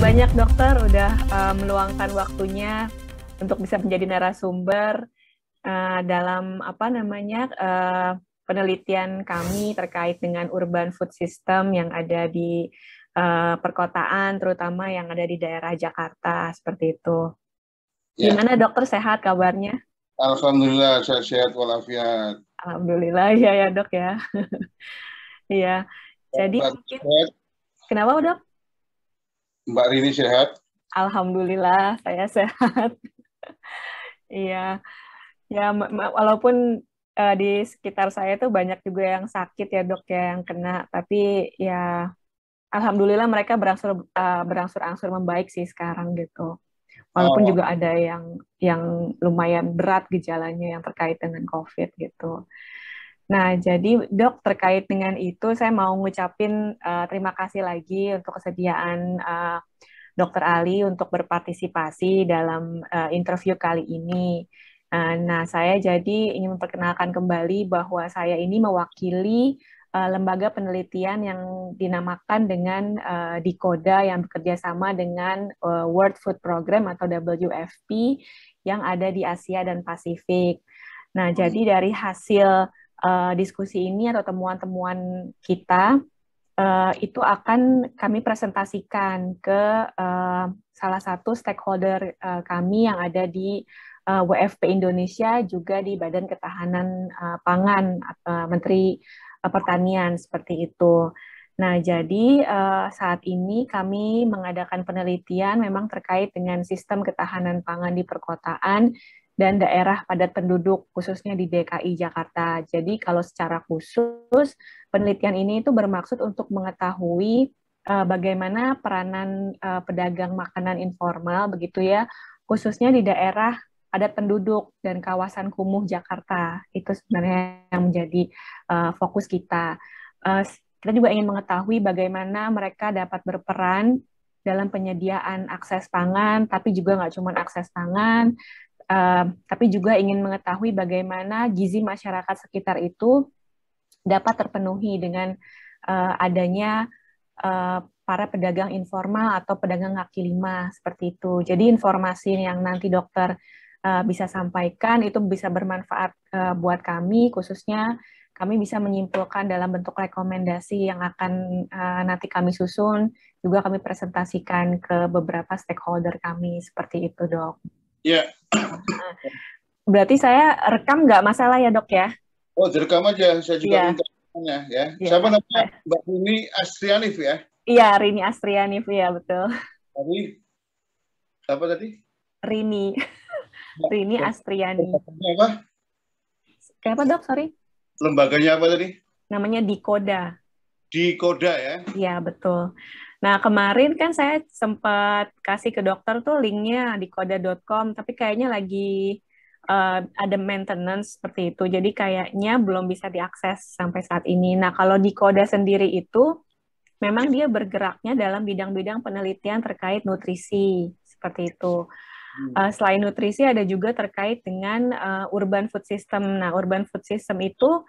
banyak dokter udah meluangkan waktunya untuk bisa menjadi narasumber dalam penelitian kami terkait dengan urban food system yang ada di perkotaan, terutama yang ada di daerah Jakarta, seperti itu. Ya. Gimana dokter, sehat kabarnya? Alhamdulillah, saya sehat walafiat. Alhamdulillah, ya dok ya. Iya, jadi mungkin Sehat. Kenapa dok? Mbak Rini sehat? Alhamdulillah, saya sehat. Iya, ya walaupun di sekitar saya tuh banyak juga yang sakit ya dok ya, yang kena, tapi ya alhamdulillah mereka berangsur-angsur membaik sih sekarang gitu. Walaupun juga ada yang lumayan berat gejalanya yang terkait dengan COVID gitu. Nah, jadi dok, terkait dengan itu saya mau ngucapin terima kasih lagi untuk kesediaan Dr. Ali untuk berpartisipasi dalam interview kali ini. Nah, saya jadi ingin memperkenalkan kembali bahwa saya ini mewakili lembaga penelitian yang dinamakan dengan DIKODA yang bekerja sama dengan World Food Program atau WFP yang ada di Asia dan Pasifik. Nah, jadi dari hasil diskusi ini atau temuan-temuan kita, itu akan kami presentasikan ke salah satu stakeholder kami yang ada di WFP Indonesia, juga di Badan Ketahanan Pangan, Menteri Pertanian, seperti itu. Nah, jadi saat ini kami mengadakan penelitian memang terkait dengan sistem ketahanan pangan di perkotaan dan daerah padat penduduk, khususnya di DKI Jakarta. Jadi kalau secara khusus, penelitian ini itu bermaksud untuk mengetahui bagaimana peranan pedagang makanan informal, begitu ya, khususnya di daerah padat penduduk dan kawasan kumuh Jakarta. Itu sebenarnya yang menjadi fokus kita. Kita juga ingin mengetahui bagaimana mereka dapat berperan dalam penyediaan akses pangan, tapi juga nggak cuma akses pangan, tapi juga ingin mengetahui bagaimana gizi masyarakat sekitar itu dapat terpenuhi dengan adanya para pedagang informal atau pedagang kaki lima, seperti itu. Jadi informasi yang nanti dokter bisa sampaikan itu bisa bermanfaat buat kami, khususnya kami bisa menyimpulkan dalam bentuk rekomendasi yang akan nanti kami susun, juga kami presentasikan ke beberapa stakeholder kami, seperti itu dok. Ya. Berarti saya rekam nggak masalah ya dok ya? Oh, direkam aja. Saya juga minta ya. Siapa namanya? Mbak Rini Astrianif ya? Iya, Rini Astrianif ya, betul. Tadi apa tadi? Rini Astriani. Apa? Kenapa dok? Sorry. Lembaganya apa tadi? Namanya DIKODA. DIKODA ya? Iya, betul. Nah, kemarin kan saya sempat kasih ke dokter tuh linknya dikoda.com, tapi kayaknya lagi ada maintenance seperti itu. Jadi kayaknya belum bisa diakses sampai saat ini. Nah, kalau DIKODA sendiri itu memang dia bergeraknya dalam bidang-bidang penelitian terkait nutrisi, seperti itu. Selain nutrisi ada juga terkait dengan urban food system. Nah, urban food system itu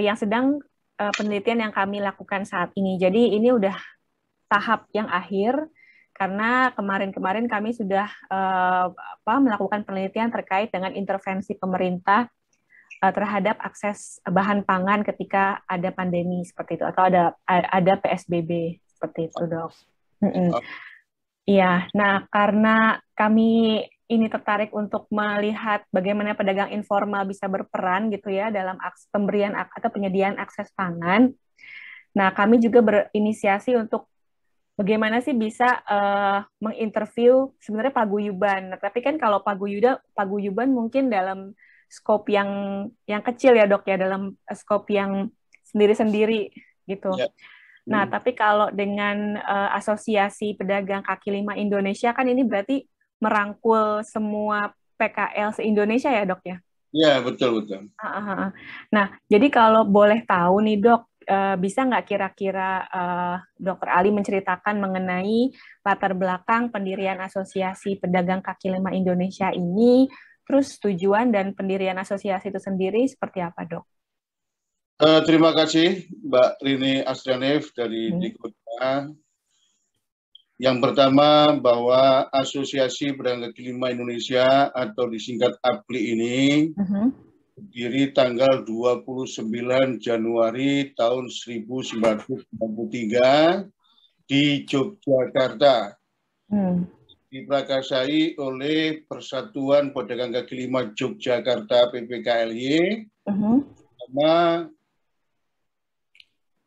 yang sedang penelitian yang kami lakukan saat ini. Jadi ini udah tahap yang akhir, karena kemarin-kemarin kami sudah melakukan penelitian terkait dengan intervensi pemerintah terhadap akses bahan pangan ketika ada pandemi seperti itu, atau ada PSBB seperti itu dok. Iya, nah karena kami ini tertarik untuk melihat bagaimana pedagang informal bisa berperan gitu ya dalam pemberian atau penyediaan akses pangan. Nah, kami juga berinisiasi untuk bagaimana sih bisa menginterview sebenarnya paguyuban. Nah, tapi kan kalau paguyuban mungkin dalam skop yang kecil ya dok ya, dalam skop yang sendiri-sendiri gitu. Yeah. Nah, tapi kalau dengan Asosiasi Pedagang Kaki Lima Indonesia kan ini berarti merangkul semua PKL se-Indonesia ya dok ya? Iya, betul. Nah, jadi kalau boleh tahu nih dok, bisa nggak kira-kira Dr. Ali menceritakan mengenai latar belakang pendirian Asosiasi Pedagang Kaki Lima Indonesia ini, terus tujuan dan pendirian asosiasi itu sendiri seperti apa dok? Terima kasih Mbak Rini Astrianif dari DIKODA. Yang pertama, bahwa Asosiasi Pedagang Kaki Lima Indonesia atau disingkat APLI ini berdiri tanggal 29 Januari tahun 1993 di Yogyakarta. Diprakarsai oleh Persatuan Pedagang Kaki Lima Yogyakarta PPKLY sama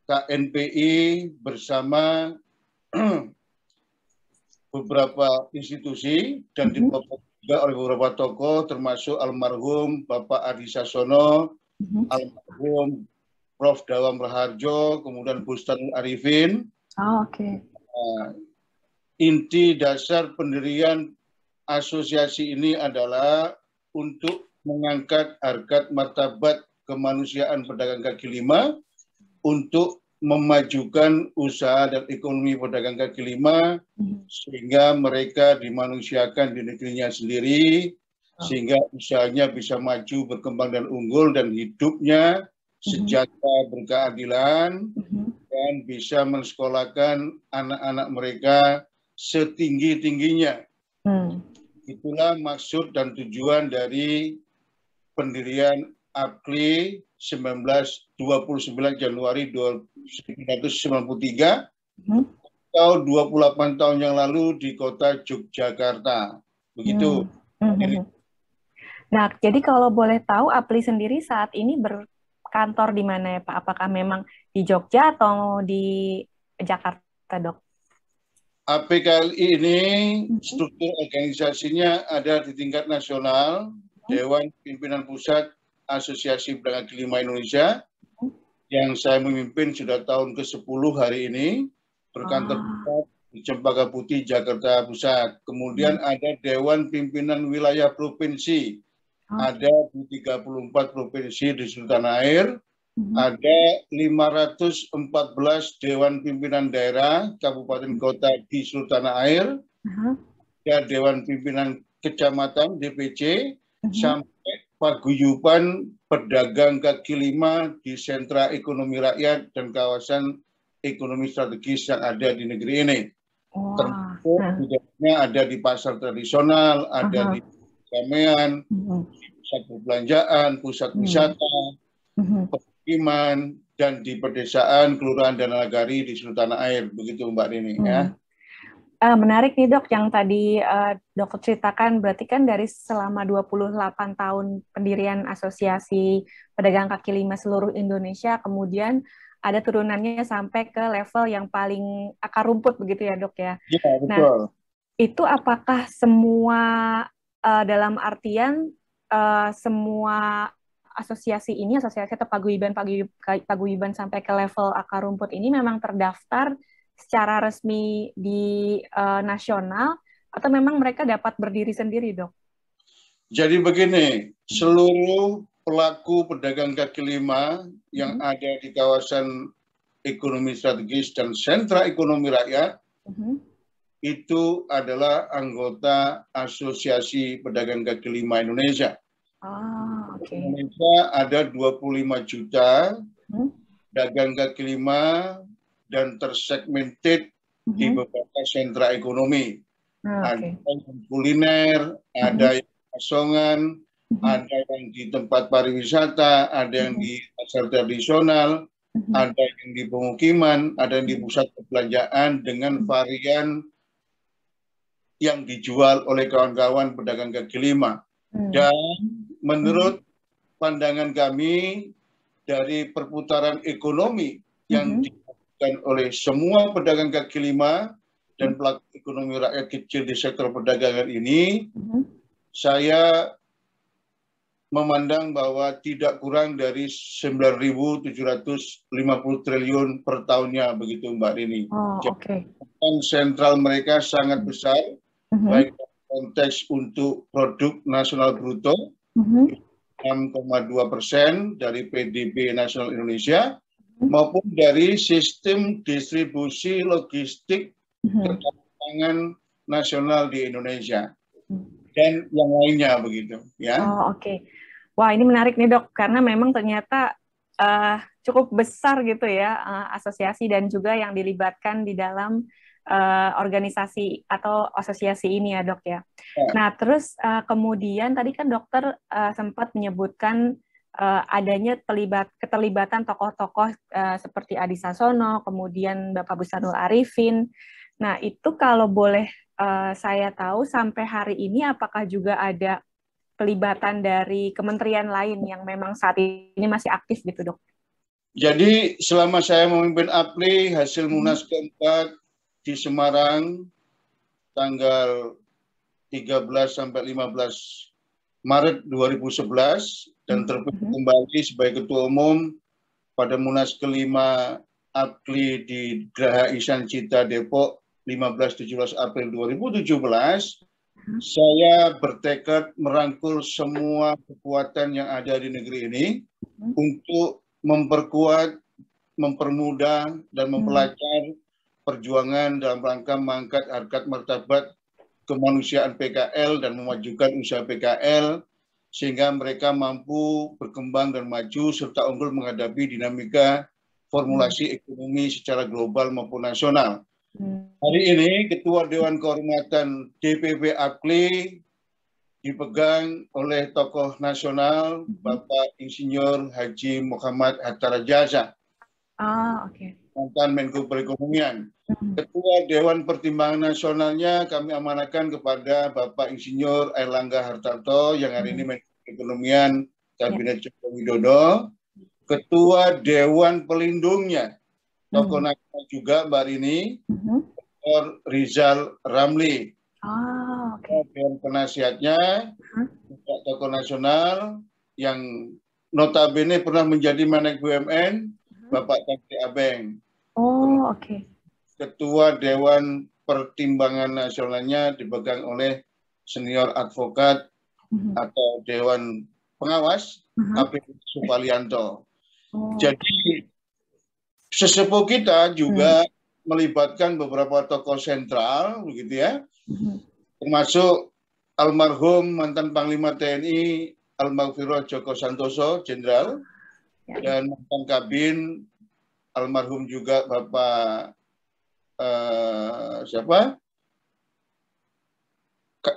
KNPI bersama beberapa institusi dan dipelopori juga oleh beberapa tokoh termasuk almarhum Bapak Adi Sasono, almarhum Prof. Dawam Raharjo, kemudian Bustanul Arifin. Inti dasar pendirian asosiasi ini adalah untuk mengangkat harkat martabat kemanusiaan pedagang kaki lima, untuk memajukan usaha dan ekonomi pedagang kaki lima, sehingga mereka dimanusiakan di negerinya sendiri, sehingga usahanya bisa maju, berkembang dan unggul, dan hidupnya sejahtera, berkeadilan, dan bisa mensekolahkan anak-anak mereka setinggi-tingginya. Itulah maksud dan tujuan dari pendirian APLI 29 Januari 1993 atau 28 tahun yang lalu di kota Yogyakarta. Begitu. Nah, jadi kalau boleh tahu APLI sendiri saat ini berkantor di mana ya Pak? Apakah memang di Jogja atau di Jakarta, Dok? APKLI ini struktur organisasinya ada di tingkat nasional, Dewan Pimpinan Pusat Asosiasi Pedagang Kaki Lima Indonesia, yang saya memimpin sudah tahun ke-10 hari ini, berkantor di Cempaka Putih, Jakarta Pusat. Kemudian ada Dewan Pimpinan Wilayah Provinsi, ada di 34 provinsi di seluruh tanah air, ada 514 Dewan Pimpinan Daerah, Kabupaten Kota di seluruh tanah air, ada Dewan Pimpinan Kecamatan, DPC, sampai paguyuban pedagang kaki lima di sentra ekonomi rakyat dan kawasan ekonomi strategis yang ada di negeri ini. Termasuk ada di pasar tradisional, ada di keramaian, pusat perbelanjaan, pusat wisata, pemukiman, dan di pedesaan, kelurahan, dan nagari di seluruh tanah air. Begitu Mbak Rini. Ya. Menarik nih Dok, yang tadi Dok ceritakan, berarti kan dari selama 28 tahun pendirian Asosiasi Pedagang Kaki Lima seluruh Indonesia, kemudian ada turunannya sampai ke level yang paling akar rumput begitu ya Dok ya? Iya, betul. Nah, itu apakah semua dalam artian semua asosiasi ini, asosiasi atau paguyuban sampai ke level akar rumput ini memang terdaftar secara resmi di nasional, atau memang mereka dapat berdiri sendiri, Dok? Jadi begini, seluruh pelaku pedagang kaki lima yang ada di kawasan ekonomi strategis dan sentra ekonomi rakyat itu adalah anggota Asosiasi Pedagang Kaki Lima Indonesia. Indonesia ada 25 juta pedagang kaki lima dan tersegmented di beberapa sentra ekonomi. Ada yang kuliner, ada yang asongan, ada yang di tempat pariwisata, ada yang di pasar tradisional, ada yang di pemukiman, ada yang di pusat perbelanjaan dengan varian yang dijual oleh kawan-kawan pedagang kaki lima. Dan menurut pandangan kami dari perputaran ekonomi yang dilakukan oleh semua pedagang kaki lima dan pelaku ekonomi rakyat kecil di sektor perdagangan ini, saya memandang bahwa tidak kurang dari 9.750 triliun per tahunnya, begitu Mbak Rini. Jadi sentral mereka sangat besar, baik konteks untuk produk nasional bruto 6,2% dari PDB nasional Indonesia, maupun dari sistem distribusi logistik keuangan nasional di Indonesia dan yang lainnya begitu ya. Wah, ini menarik nih Dok, karena memang ternyata cukup besar gitu ya asosiasi dan juga yang dilibatkan di dalam organisasi atau asosiasi ini ya, Dok ya. Nah, terus kemudian tadi kan dokter sempat menyebutkan adanya keterlibatan tokoh-tokoh seperti Adi Sasono, kemudian Bapak Busranul Arifin. Nah, itu kalau boleh saya tahu sampai hari ini apakah juga ada pelibatan dari kementerian lain yang memang saat ini masih aktif gitu, Dok? Jadi selama saya memimpin APLI, hasil Munas keempat di Semarang tanggal 13 sampai 15 Maret 2011 dan terpilih kembali sebagai Ketua Umum pada Munas kelima APLI di Geraha Ihsan Cita Depok 15-17 April 2017, saya bertekad merangkul semua kekuatan yang ada di negeri ini untuk memperkuat, mempermudah, dan mempelajari perjuangan dalam rangka mengangkat harkat martabat kemanusiaan PKL dan memajukan usaha PKL sehingga mereka mampu berkembang dan maju serta unggul menghadapi dinamika formulasi ekonomi secara global maupun nasional. Hari ini Ketua Dewan Kehormatan DPP APLI dipegang oleh tokoh nasional Bapak Insinyur Haji Muhammad Hatta Rajasa, mantan Menko Perekonomian. Ketua Dewan Pertimbangan Nasionalnya kami amanahkan kepada Bapak Insinyur Airlangga Hartarto yang hari ini Menko Perekonomian Kabinet Joko Widodo. Ketua Dewan Pelindungnya tokoh nasional juga Mbak Rini, Dr. Rizal Ramli. Dewan penasihatnya tokoh nasional yang notabene pernah menjadi Menek BUMN, Bapak Tengki Abeng. Ketua Dewan Pertimbangan Nasionalnya dipegang oleh senior advokat atau Dewan Pengawas KPU Supalianto. Jadi sesepuh kita juga melibatkan beberapa tokoh sentral, begitu ya. Termasuk almarhum mantan Panglima TNI Almarhum Joko Santoso, Jenderal, dan mantan Kabin almarhum juga Bapak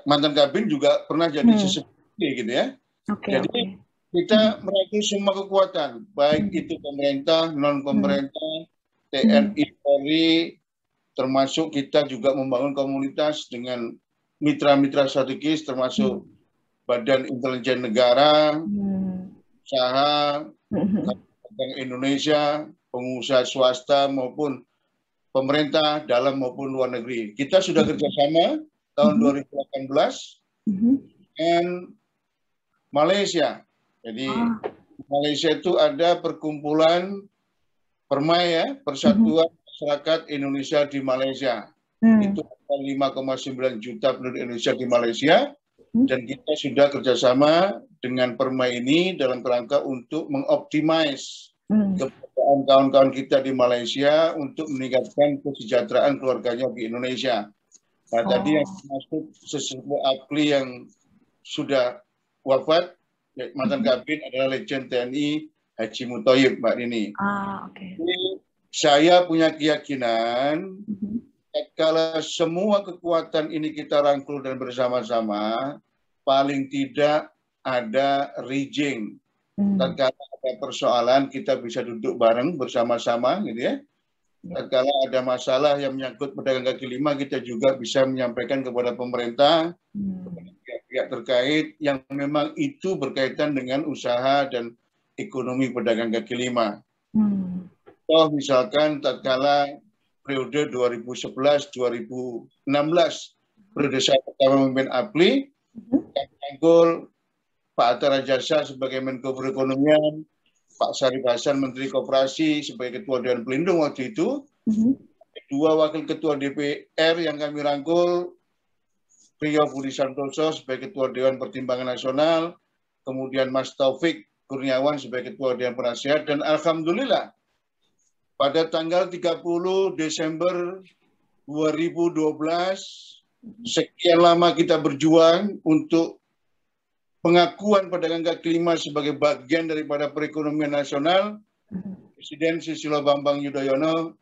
mantan Kabin juga pernah jadi sesepuh gitu ya. Jadi kita merangkul semua kekuatan, baik itu pemerintah, non pemerintah, TNI, Polri, termasuk kita juga membangun komunitas dengan mitra-mitra strategis termasuk Badan Intelijen Negara, usaha, Bank Indonesia, pengusaha swasta maupun pemerintah dalam maupun luar negeri. Kita sudah kerjasama tahun 2018 dengan Malaysia. Jadi Malaysia itu ada perkumpulan Permai ya, Persatuan Masyarakat Indonesia di Malaysia. Itu 5,9 juta penduduk Indonesia di Malaysia, dan kita sudah kerjasama dengan Permai ini dalam kerangka untuk mengoptimize keberadaan kawan-kawan kita di Malaysia untuk meningkatkan kesejahteraan keluarganya di Indonesia. Nah, tadi yang termasuk sesepuh APLI yang sudah wafat, mantan Kabin adalah Legend TNI Haji Mutoyib, Mbak Rini. Saya punya keyakinan kalau semua kekuatan ini kita rangkul dan bersama-sama, paling tidak ada rigging. Tatkala ada persoalan, kita bisa duduk bareng bersama-sama, gitu ya. Tatkala ada masalah yang menyangkut pedagang kaki lima, kita juga bisa menyampaikan kepada pemerintah, kepada pihak-pihak terkait yang memang itu berkaitan dengan usaha dan ekonomi pedagang kaki lima. Misalkan tatkala periode 2011-2016, periode saya pertama memimpin APLI, yang merangkul Pak Hatta Rajasa sebagai Menko Perekonomian, Pak Syarif Hasan Menteri Koperasi sebagai Ketua Dewan Pelindung waktu itu, dua Wakil Ketua DPR yang kami rangkul, Rio Budi Santoso sebagai Ketua Dewan Pertimbangan Nasional, kemudian Mas Taufik Kurniawan sebagai Ketua Dewan Penasihat, dan alhamdulillah pada tanggal 30 Desember 2012, sekian lama kita berjuang untuk pengakuan pedagang kaki lima sebagai bagian daripada perekonomian nasional. Presiden Susilo Bambang Yudhoyono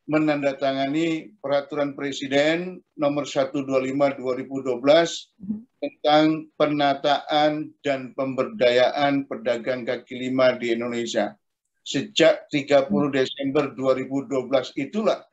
menandatangani Peraturan Presiden Nomor 125/2012 tentang penataan dan pemberdayaan pedagang kaki lima di Indonesia. Sejak 30 Desember 2012 itulah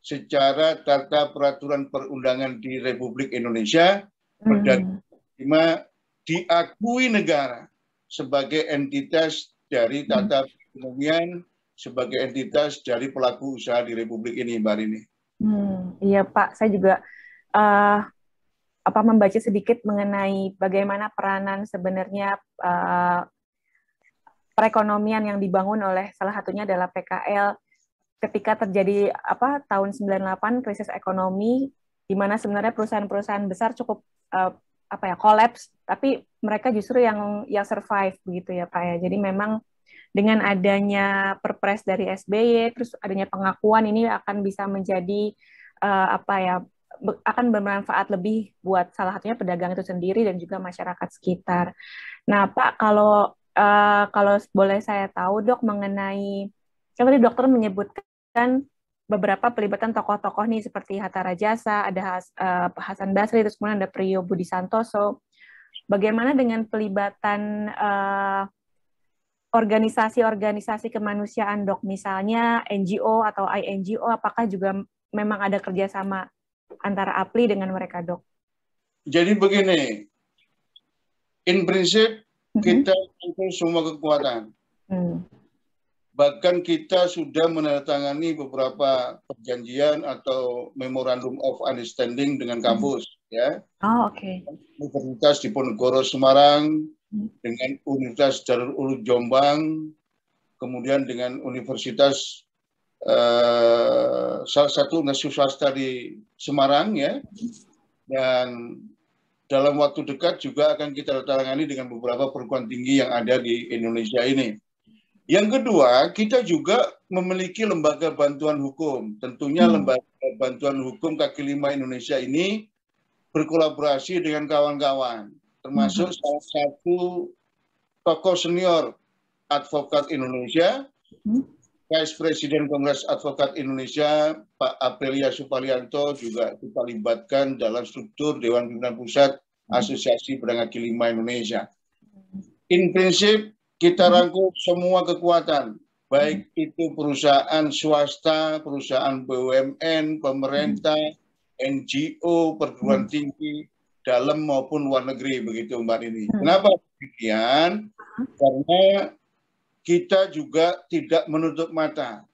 secara tata peraturan perundangan di Republik Indonesia, pedagang kaki lima diakui negara sebagai entitas dari tata perekonomian, sebagai entitas dari pelaku usaha di Republik ini, Mbak Rini. Iya Pak, saya juga membaca sedikit mengenai bagaimana peranan sebenarnya perekonomian yang dibangun oleh salah satunya adalah PKL ketika terjadi tahun 98 krisis ekonomi, di mana sebenarnya perusahaan-perusahaan besar cukup kolaps, tapi mereka justru yang survive begitu ya Pak ya. Jadi memang dengan adanya Perpres dari SBY, terus adanya pengakuan ini akan bisa menjadi akan bermanfaat lebih buat salah satunya pedagang itu sendiri dan juga masyarakat sekitar. Nah Pak, kalau boleh saya tahu Dok mengenai, kan tadi dokter menyebutkan beberapa pelibatan tokoh-tokoh nih seperti Hatta Rajasa, ada Hasan Basri, terus kemudian ada Priyo Budi Santoso. Bagaimana dengan pelibatan organisasi-organisasi kemanusiaan Dok, misalnya NGO atau INGO, apakah juga memang ada kerjasama antara APLI dengan mereka Dok? Jadi begini, in prinsip kita rangkul semua kekuatan. Bahkan kita sudah menandatangani beberapa perjanjian atau Memorandum of Understanding dengan kampus, ya. Oke. Universitas Diponegoro Semarang, dengan Universitas Darul Ulum Jombang, kemudian dengan Universitas salah satu universitas swasta di Semarang, ya. Dan dalam waktu dekat juga akan kita tangani dengan beberapa perguruan tinggi yang ada di Indonesia ini. Yang kedua, kita juga memiliki lembaga bantuan hukum. Tentunya lembaga bantuan hukum kaki lima Indonesia ini berkolaborasi dengan kawan-kawan, termasuk salah satu tokoh senior advokat Indonesia, Vice Presiden Kongres Advokat Indonesia, Pak Aprilia Supalianto, juga kita libatkan dalam struktur Dewan Pimpinan Pusat Asosiasi Pedagang Kaki Lima Indonesia. In prinsip, kita rangkul semua kekuatan, baik itu perusahaan swasta, perusahaan BUMN, pemerintah, NGO, perguruan tinggi, dalam maupun luar negeri, begitu Mbak Rini. Kenapa demikian? Karena kita juga tidak menutup mata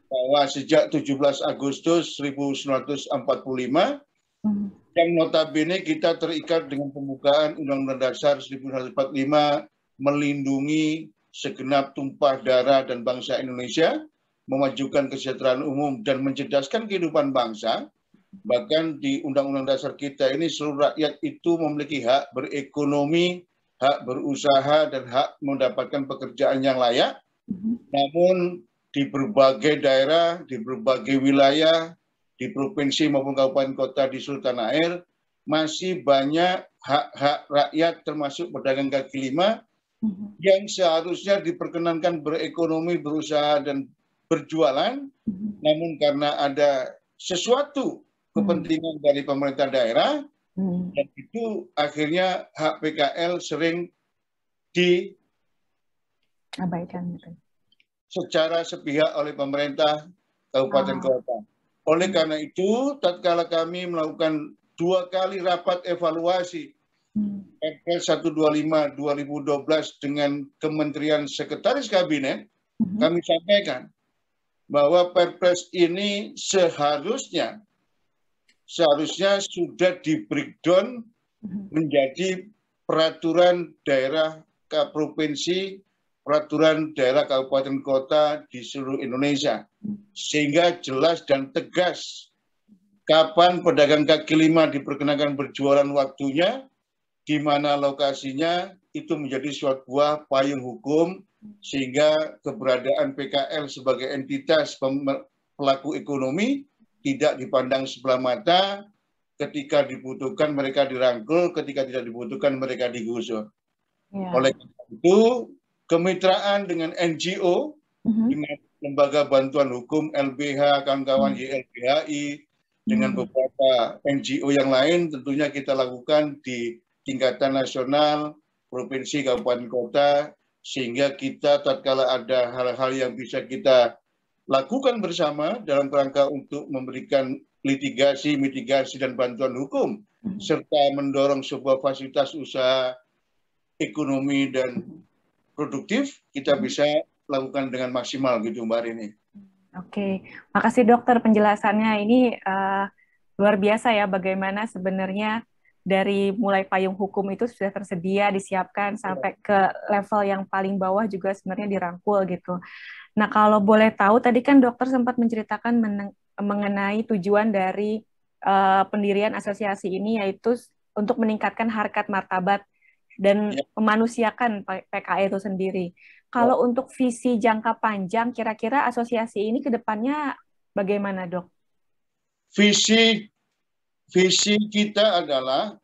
bahwa sejak 17 Agustus 1945, yang notabene kita terikat dengan pembukaan Undang-Undang Dasar 1945 melindungi segenap tumpah darah dan bangsa Indonesia, memajukan kesejahteraan umum dan mencerdaskan kehidupan bangsa. Bahkan di Undang-Undang Dasar kita ini seluruh rakyat itu memiliki hak berekonomi, hak berusaha, dan hak mendapatkan pekerjaan yang layak. Namun di berbagai daerah, di berbagai wilayah, di provinsi maupun kabupaten kota di seluruh tanah air, masih banyak hak-hak rakyat termasuk pedagang kaki lima yang seharusnya diperkenankan berekonomi, berusaha, dan berjualan. Namun karena ada sesuatu kepentingan dari pemerintah daerah, dan itu akhirnya hak PKL sering diabaikan secara sepihak oleh pemerintah kabupaten kota. Oleh karena itu, tatkala kami melakukan 2 kali rapat evaluasi Perpres 125/2012 dengan Kementerian Sekretaris Kabinet, kami sampaikan bahwa Perpres ini seharusnya sudah di-breakdown menjadi peraturan daerah ke provinsi, peraturan daerah kabupaten kota di seluruh Indonesia. Sehingga jelas dan tegas kapan pedagang kaki lima diperkenankan berjualan waktunya, di mana lokasinya, itu menjadi suatu buah payung hukum, sehingga keberadaan PKL sebagai entitas pelaku ekonomi tidak dipandang sebelah mata. Ketika dibutuhkan mereka dirangkul, ketika tidak dibutuhkan mereka digusur. Oleh karena itu, kemitraan dengan NGO, dengan lembaga bantuan hukum LBH, kawan-kawan YLBHI, dengan beberapa NGO yang lain tentunya kita lakukan di tingkatan nasional, provinsi, kabupaten, kota, sehingga kita tatkala ada hal-hal yang bisa kita lakukan bersama dalam rangka untuk memberikan litigasi, mitigasi, dan bantuan hukum, serta mendorong sebuah fasilitas usaha ekonomi dan produktif, kita bisa lakukan dengan maksimal gitu Mbak Rini. Oke, makasih dokter penjelasannya. Ini luar biasa ya bagaimana sebenarnya dari mulai payung hukum itu sudah tersedia, disiapkan sampai ke level yang paling bawah juga sebenarnya dirangkul gitu. Nah, kalau boleh tahu tadi kan dokter sempat menceritakan mengenai tujuan dari pendirian asosiasi ini yaitu untuk meningkatkan harkat martabat dan memanusiakan PKI itu sendiri. Kalau untuk visi jangka panjang, kira-kira asosiasi ini ke depannya bagaimana, Dok? Visi kita adalah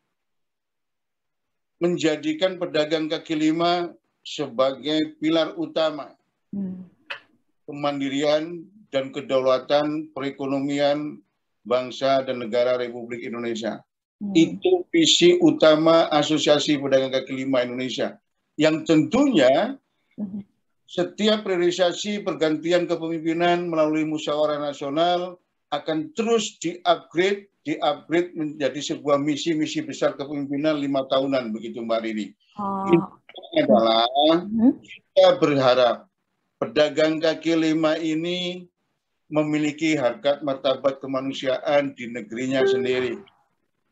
menjadikan pedagang kaki lima sebagai pilar utama kemandirian dan kedaulatan perekonomian bangsa dan negara Republik Indonesia. Itu visi utama Asosiasi Pedagang Kaki Lima Indonesia. Yang tentunya setiap priorisasi pergantian kepemimpinan melalui musyawarah nasional akan terus di-upgrade menjadi sebuah misi-misi besar kepemimpinan 5 tahunan, begitu Mbak Rini. Ini adalah kita berharap pedagang kaki lima ini memiliki harkat martabat kemanusiaan di negerinya sendiri.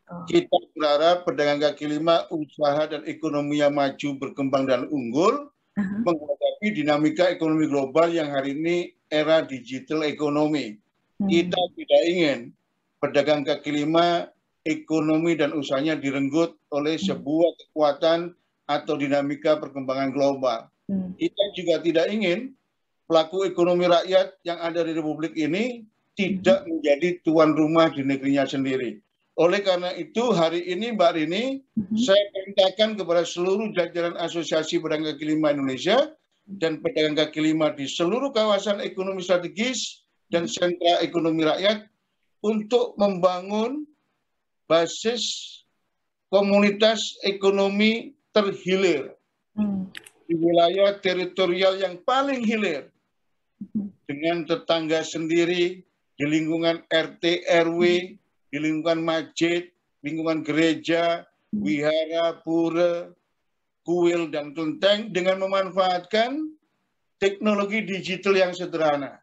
Kita berharap pedagang kaki lima usaha dan ekonominya maju, berkembang dan unggul menghadapi dinamika ekonomi global yang hari ini era digital ekonomi. Kita tidak ingin pedagang kaki lima ekonomi dan usahanya direnggut oleh sebuah kekuatan atau dinamika perkembangan global. Kita juga tidak ingin pelaku ekonomi rakyat yang ada di Republik ini tidak menjadi tuan rumah di negerinya sendiri. Oleh karena itu hari ini Mbak Rini, saya perintahkan kepada seluruh jajaran Asosiasi Pedagang Kaki Lima Indonesia dan pedagang kaki lima di seluruh kawasan ekonomi strategis dan sentra ekonomi rakyat untuk membangun basis komunitas ekonomi terhilir di wilayah teritorial yang paling hilir dengan tetangga sendiri, di lingkungan RT, RW, di lingkungan masjid, lingkungan gereja, wihara, pura, kuil, dan kelenteng dengan memanfaatkan teknologi digital yang sederhana.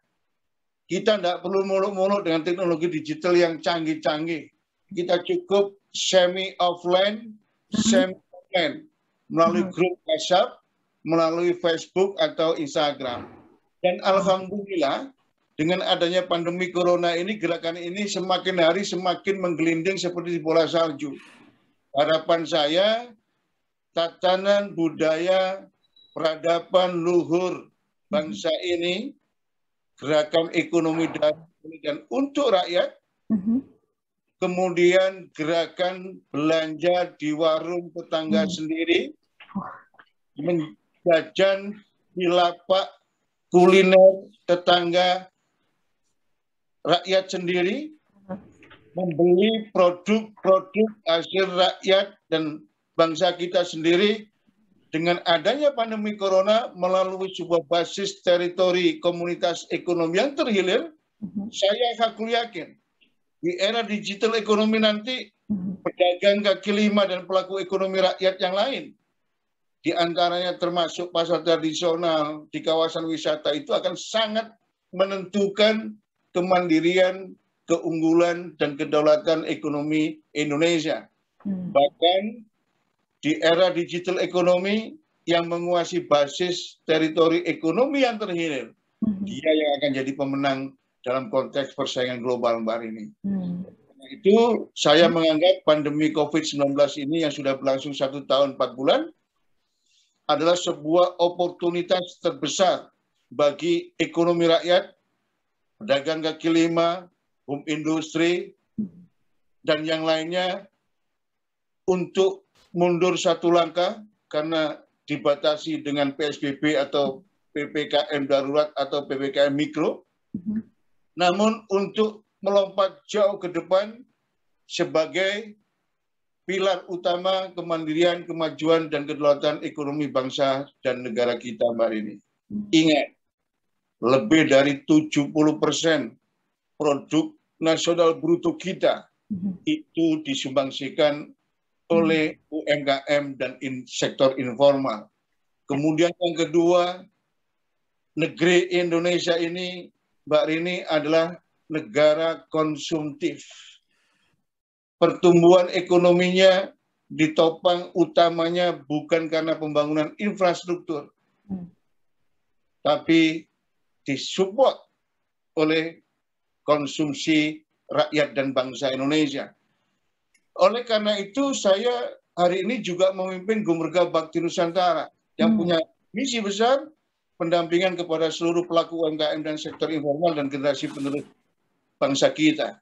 Kita tidak perlu muluk-muluk dengan teknologi digital yang canggih-canggih. Kita cukup semi-offline, semi-online, melalui grup WhatsApp, melalui Facebook atau Instagram. Dan alhamdulillah, dengan adanya pandemi corona ini, gerakan ini semakin hari semakin menggelinding seperti bola salju. Harapan saya, tatanan budaya, peradaban luhur bangsa ini, gerakan ekonomi dan untuk rakyat, kemudian gerakan belanja di warung tetangga sendiri, jajan di lapak kuliner tetangga rakyat sendiri, membeli produk-produk hasil rakyat dan bangsa kita sendiri. Dengan adanya pandemi corona melalui sebuah basis teritori komunitas ekonomi yang terhilir, saya aku yakin di era digital ekonomi nanti pedagang kaki lima dan pelaku ekonomi rakyat yang lain, di antaranya termasuk pasar tradisional di kawasan wisata, itu akan sangat menentukan kemandirian, keunggulan, dan kedaulatan ekonomi Indonesia. Bahkan di era digital ekonomi yang menguasai basis teritori ekonomi yang terhilir, dia yang akan jadi pemenang dalam konteks persaingan global Mbak Rini. Itu saya menganggap pandemi COVID-19 ini yang sudah berlangsung 1 tahun 4 bulan adalah sebuah oportunitas terbesar bagi ekonomi rakyat, pedagang kaki lima, home industri, dan yang lainnya untuk mundur 1 langkah karena dibatasi dengan PSBB atau PPKM darurat atau PPKM mikro, namun untuk melompat jauh ke depan sebagai pilar utama kemandirian, kemajuan, dan kedaulatan ekonomi bangsa dan negara kita, Mbak Rini. Ingat, lebih dari 70% produk nasional bruto kita itu disumbangsikan oleh UMKM dan sektor informal. Kemudian yang kedua, negeri Indonesia ini, Mbak Rini, adalah negara konsumtif. Pertumbuhan ekonominya ditopang utamanya bukan karena pembangunan infrastruktur, tapi disupport oleh konsumsi rakyat dan bangsa Indonesia. Oleh karena itu, saya hari ini juga memimpin Gumrga Bakti Nusantara yang punya misi besar pendampingan kepada seluruh pelaku UMKM dan sektor informal dan generasi penerus bangsa kita.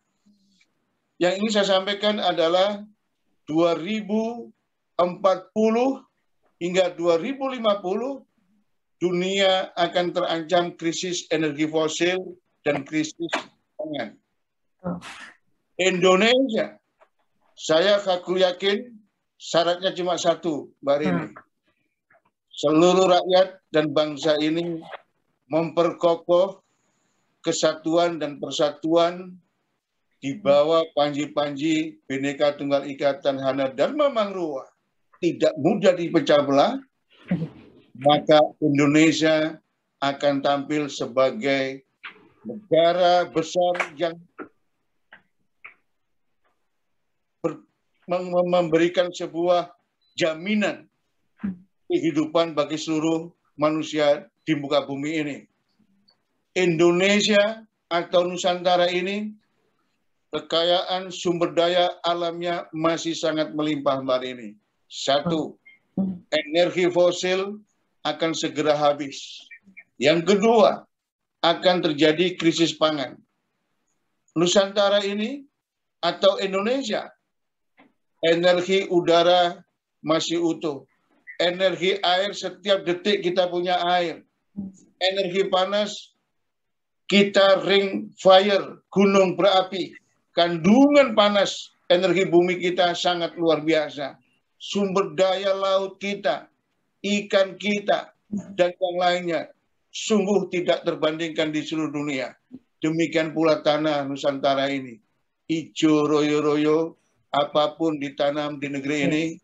Yang ini saya sampaikan adalah 2040 hingga 2050 dunia akan terancam krisis energi fosil dan krisis pangan. Indonesia, saya aku yakin syaratnya cuma satu, Mbak Rini. Seluruh rakyat dan bangsa ini memperkokoh kesatuan dan persatuan di bawah panji-panji Bhinneka Tunggal Ika Tanhana Dharma Mangruah tidak mudah dipecah belah, maka Indonesia akan tampil sebagai negara besar yang memberikan sebuah jaminan kehidupan bagi seluruh manusia di muka bumi ini. Indonesia atau Nusantara ini kekayaan sumber daya alamnya masih sangat melimpah, Mbak Rini. Satu, energi fosil akan segera habis. Yang kedua, akan terjadi krisis pangan. Nusantara ini atau Indonesia, energi udara masih utuh. Energi air, setiap detik kita punya air. Energi panas, kita ring fire, gunung berapi. Kandungan panas energi bumi kita sangat luar biasa. Sumber daya laut kita, ikan kita, dan yang lainnya sungguh tidak terbandingkan di seluruh dunia. Demikian pula tanah Nusantara ini. Hijau royo-royo, apapun ditanam di negeri ini,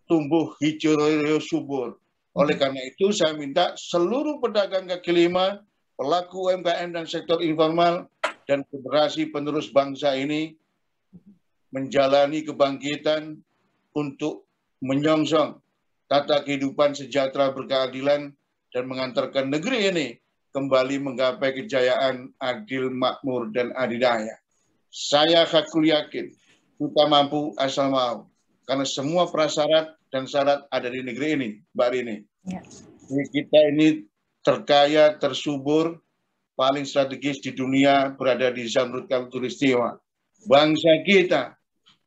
tumbuh hijau royo-royo subur. Oleh karena itu saya minta seluruh pedagang kaki lima, pelaku UMKM dan sektor informal, dan generasi penerus bangsa ini menjalani kebangkitan untuk menyongsong tata kehidupan sejahtera berkeadilan dan mengantarkan negeri ini kembali menggapai kejayaan adil, makmur, dan adidaya. Saya hakul yakin kita mampu asal mau, karena semua prasyarat dan syarat ada di negeri ini, Mbak Rini. Ya. Kita ini terkaya, tersubur, paling strategis di dunia, berada di Zamrud Khatulistiwa. Bangsa kita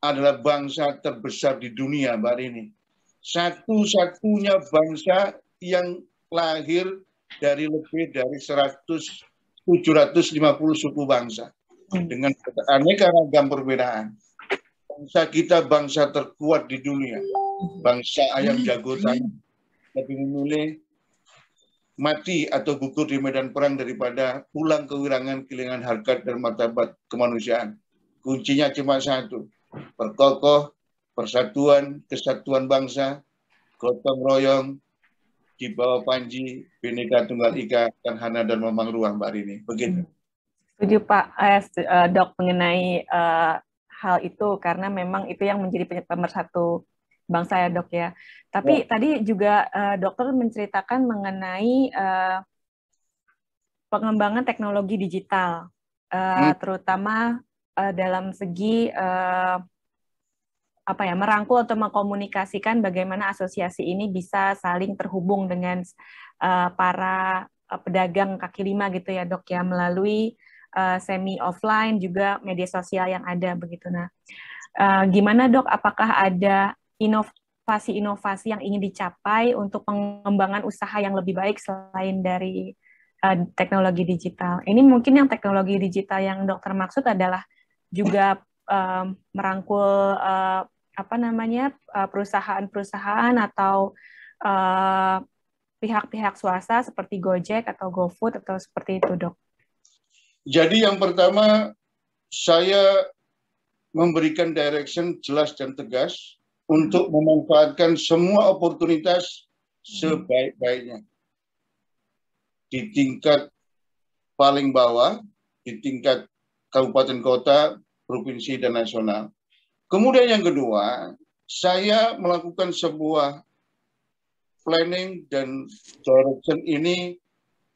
adalah bangsa terbesar di dunia, Mbak Rini. Satu-satunya bangsa yang lahir dari lebih dari 750 suku bangsa. Dengan aneka ragam perbedaan. Bangsa kita bangsa terkuat di dunia. Bangsa ayam jago tanah. Lebih memilih mati atau gugur di medan perang daripada pulang kewirangan, kehilangan harkat dan martabat kemanusiaan. Kuncinya cuma satu, perkokoh, persatuan, kesatuan bangsa, gotong royong di bawah panji Bhinneka Tunggal Ika Tanhana Dharma Mangruah, Mbak Rini. Begitu. Setuju Pak Dok mengenai hal itu, karena memang itu yang menjadi pemersatu bangsa ya Dok ya. Tapi tadi juga dokter menceritakan mengenai pengembangan teknologi digital, terutama dalam segi merangkul atau mengkomunikasikan bagaimana asosiasi ini bisa saling terhubung dengan para pedagang kaki lima gitu ya Dok ya, melalui semi offline juga media sosial yang ada begitu. Nah, gimana Dok? Apakah ada inovasi yang ingin dicapai untuk pengembangan usaha yang lebih baik selain dari teknologi digital. Ini mungkin yang teknologi digital yang dokter maksud adalah juga merangkul perusahaan-perusahaan atau pihak-pihak swasta seperti Gojek atau GoFood atau seperti itu, Dok. Jadi yang pertama, saya memberikan direction jelas dan tegas untuk memanfaatkan semua oportunitas sebaik-baiknya. Di tingkat paling bawah, di tingkat kabupaten kota, provinsi, dan nasional. Kemudian yang kedua, saya melakukan sebuah planning dan direction ini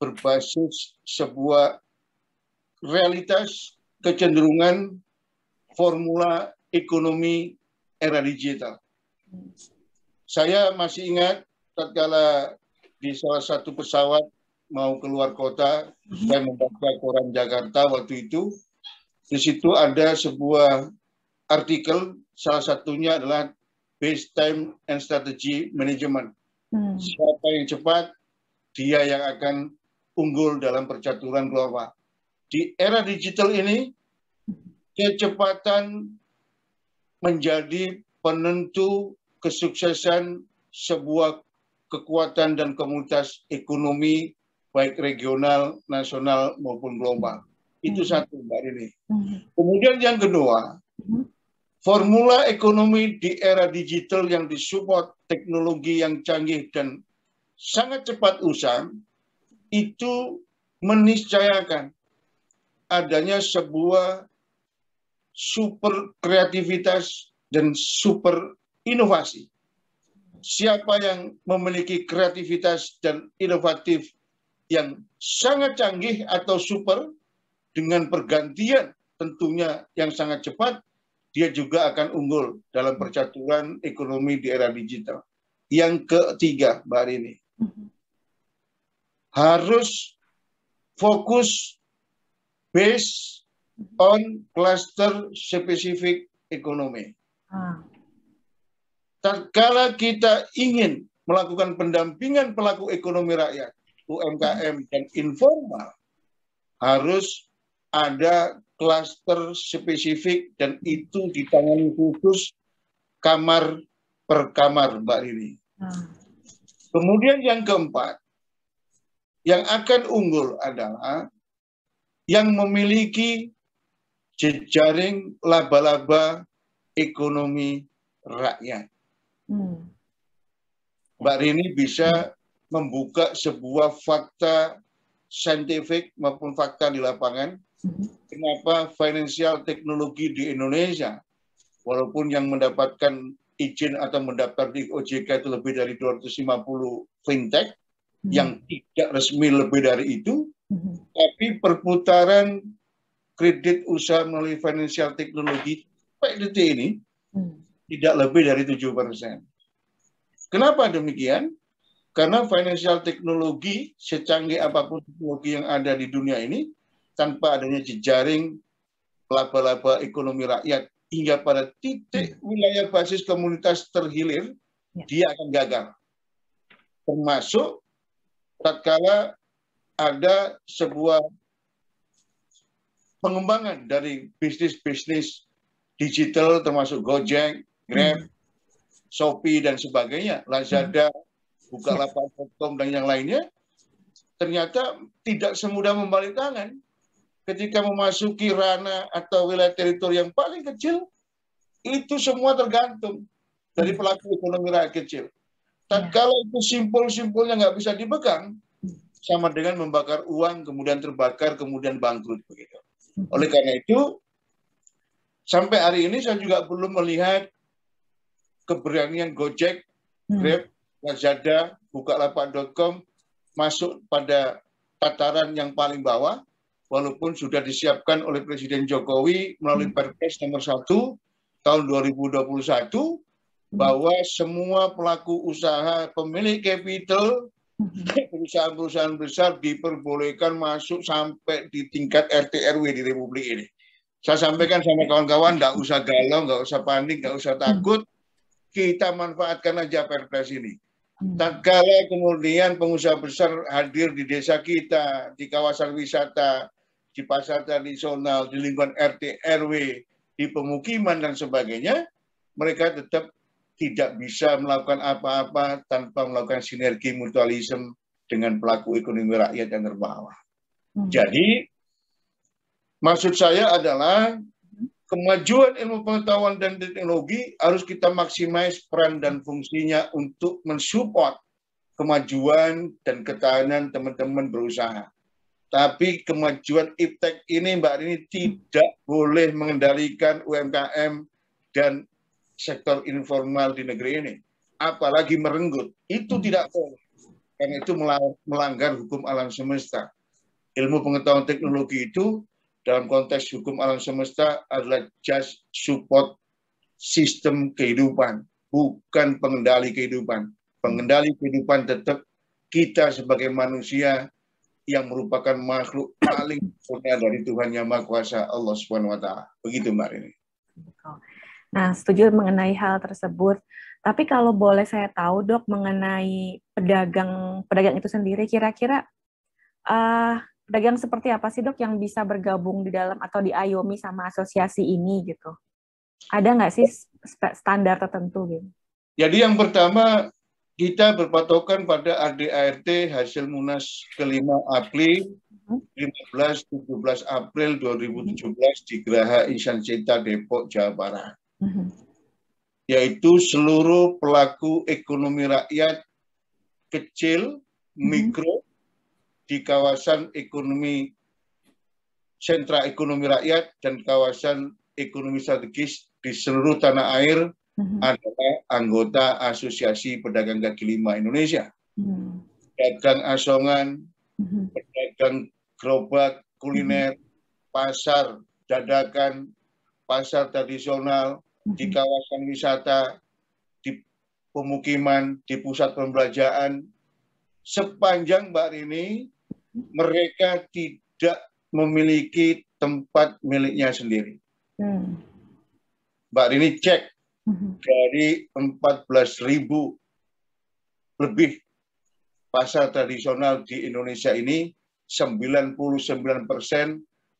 berbasis sebuah realitas kecenderungan formula ekonomi era digital. Saya masih ingat tatkala di salah satu pesawat mau keluar kota, saya membaca koran Jakarta waktu itu. Di situ ada sebuah artikel, salah satunya adalah Base Time and Strategy Management. Siapa yang cepat, dia yang akan unggul dalam percaturan global. Di era digital ini, kecepatan menjadi penentu kesuksesan sebuah kekuatan dan komunitas ekonomi, baik regional, nasional, maupun global. Itu satu, Mbak Rini. Kemudian yang kedua, formula ekonomi di era digital yang disupport teknologi yang canggih dan sangat cepat usang, itu meniscayakan adanya sebuah super kreativitas dan super inovasi. Siapa yang memiliki kreativitas dan inovatif yang sangat canggih atau super dengan pergantian tentunya yang sangat cepat, dia juga akan unggul dalam percaturan ekonomi di era digital. Yang ketiga, Mbak Rini, harus fokus based on cluster spesifik ekonomi. Tatkala kita ingin melakukan pendampingan pelaku ekonomi rakyat, UMKM dan informal, harus ada klaster spesifik dan itu ditangani khusus kamar per kamar, Mbak Rini. Kemudian yang keempat, yang akan unggul adalah yang memiliki jejaring laba-laba ekonomi rakyat. Mbak Rini bisa membuka sebuah fakta saintifik maupun fakta di lapangan. Kenapa financial teknologi di Indonesia, walaupun yang mendapatkan izin atau mendaftar di OJK itu lebih dari 250 fintech, yang tidak resmi lebih dari itu, tapi perputaran kredit usaha melalui financial teknologi sampai detik ini tidak lebih dari 7%. Kenapa demikian? Karena financial teknologi, secanggih apapun teknologi yang ada di dunia ini, tanpa adanya jejaring laba-laba ekonomi rakyat hingga pada titik wilayah basis komunitas terhilir, dia akan gagal. Termasuk tatkala ada sebuah pengembangan dari bisnis-bisnis digital termasuk Gojek, Grab, Shopee dan sebagainya, Lazada, Bukalapak.com dan yang lainnya, ternyata tidak semudah membalik tangan. Ketika memasuki ranah atau wilayah teritori yang paling kecil, itu semua tergantung dari pelaku ekonomi rakyat kecil. Tatkala itu simpul-simpulnya nggak bisa dipegang, sama dengan membakar uang, kemudian terbakar, kemudian bangkrut begitu. Oleh karena itu, sampai hari ini saya juga belum melihat keberanian Gojek, Grab, Lazada, Bukalapak.com masuk pada tataran yang paling bawah, walaupun sudah disiapkan oleh Presiden Jokowi melalui Perpres nomor 1 tahun 2021 bahwa semua pelaku usaha pemilik kapital perusahaan-perusahaan besar diperbolehkan masuk sampai di tingkat RT RW di Republik ini. Saya sampaikan sama kawan-kawan, nggak usah galau, nggak usah panik, nggak usah takut. kita manfaatkan aja Perpres ini. Tatkala kemudian pengusaha besar hadir di desa kita, di kawasan wisata, di pasar tradisional, di lingkungan RT, RW, di pemukiman dan sebagainya, mereka tetap tidak bisa melakukan apa-apa tanpa melakukan sinergi mutualisme dengan pelaku ekonomi rakyat yang terbawah. Jadi, maksud saya adalah kemajuan ilmu pengetahuan dan teknologi harus kita maksimalkan peran dan fungsinya untuk mensupport kemajuan dan ketahanan teman-teman berusaha. Tapi kemajuan iptek ini, Mbak Rini, tidak boleh mengendalikan UMKM dan sektor informal di negeri ini. Apalagi merenggut. Itu tidak boleh. Karena itu melanggar hukum alam semesta. Ilmu pengetahuan teknologi itu dalam konteks hukum alam semesta adalah just support sistem kehidupan, bukan pengendali kehidupan. Pengendali kehidupan tetap kita sebagai manusia yang merupakan makhluk paling sempurna dari Tuhan Yang Maha Kuasa, Allah Subhanahu wa Ta'ala. Begitu, Mbak Rini. Nah, setuju mengenai hal tersebut. Tapi kalau boleh saya tahu, Dok, mengenai pedagang itu sendiri, kira-kira pedagang seperti apa sih, Dok, yang bisa bergabung di dalam atau diayomi sama asosiasi ini gitu? Ada nggak sih standar tertentu gitu? Jadi yang pertama, kita berpatokan pada ADART hasil Munas kelima April 15-17 April 2017 di Geraha Insan Cipta Depok, Jawa Barat. Yaitu seluruh pelaku ekonomi rakyat kecil, mikro, di kawasan ekonomi sentra ekonomi rakyat dan kawasan ekonomi strategis di seluruh tanah air adalah anggota Asosiasi Pedagang Kaki Lima Indonesia. Pedagang asongan, pedagang gerobak, kuliner, pasar dadakan, pasar tradisional, di kawasan wisata, di pemukiman, di pusat pembelanjaan, sepanjang Mbak Rini mereka tidak memiliki tempat miliknya sendiri. Mbak Rini cek dari 14.000 lebih pasar tradisional di Indonesia ini, 99%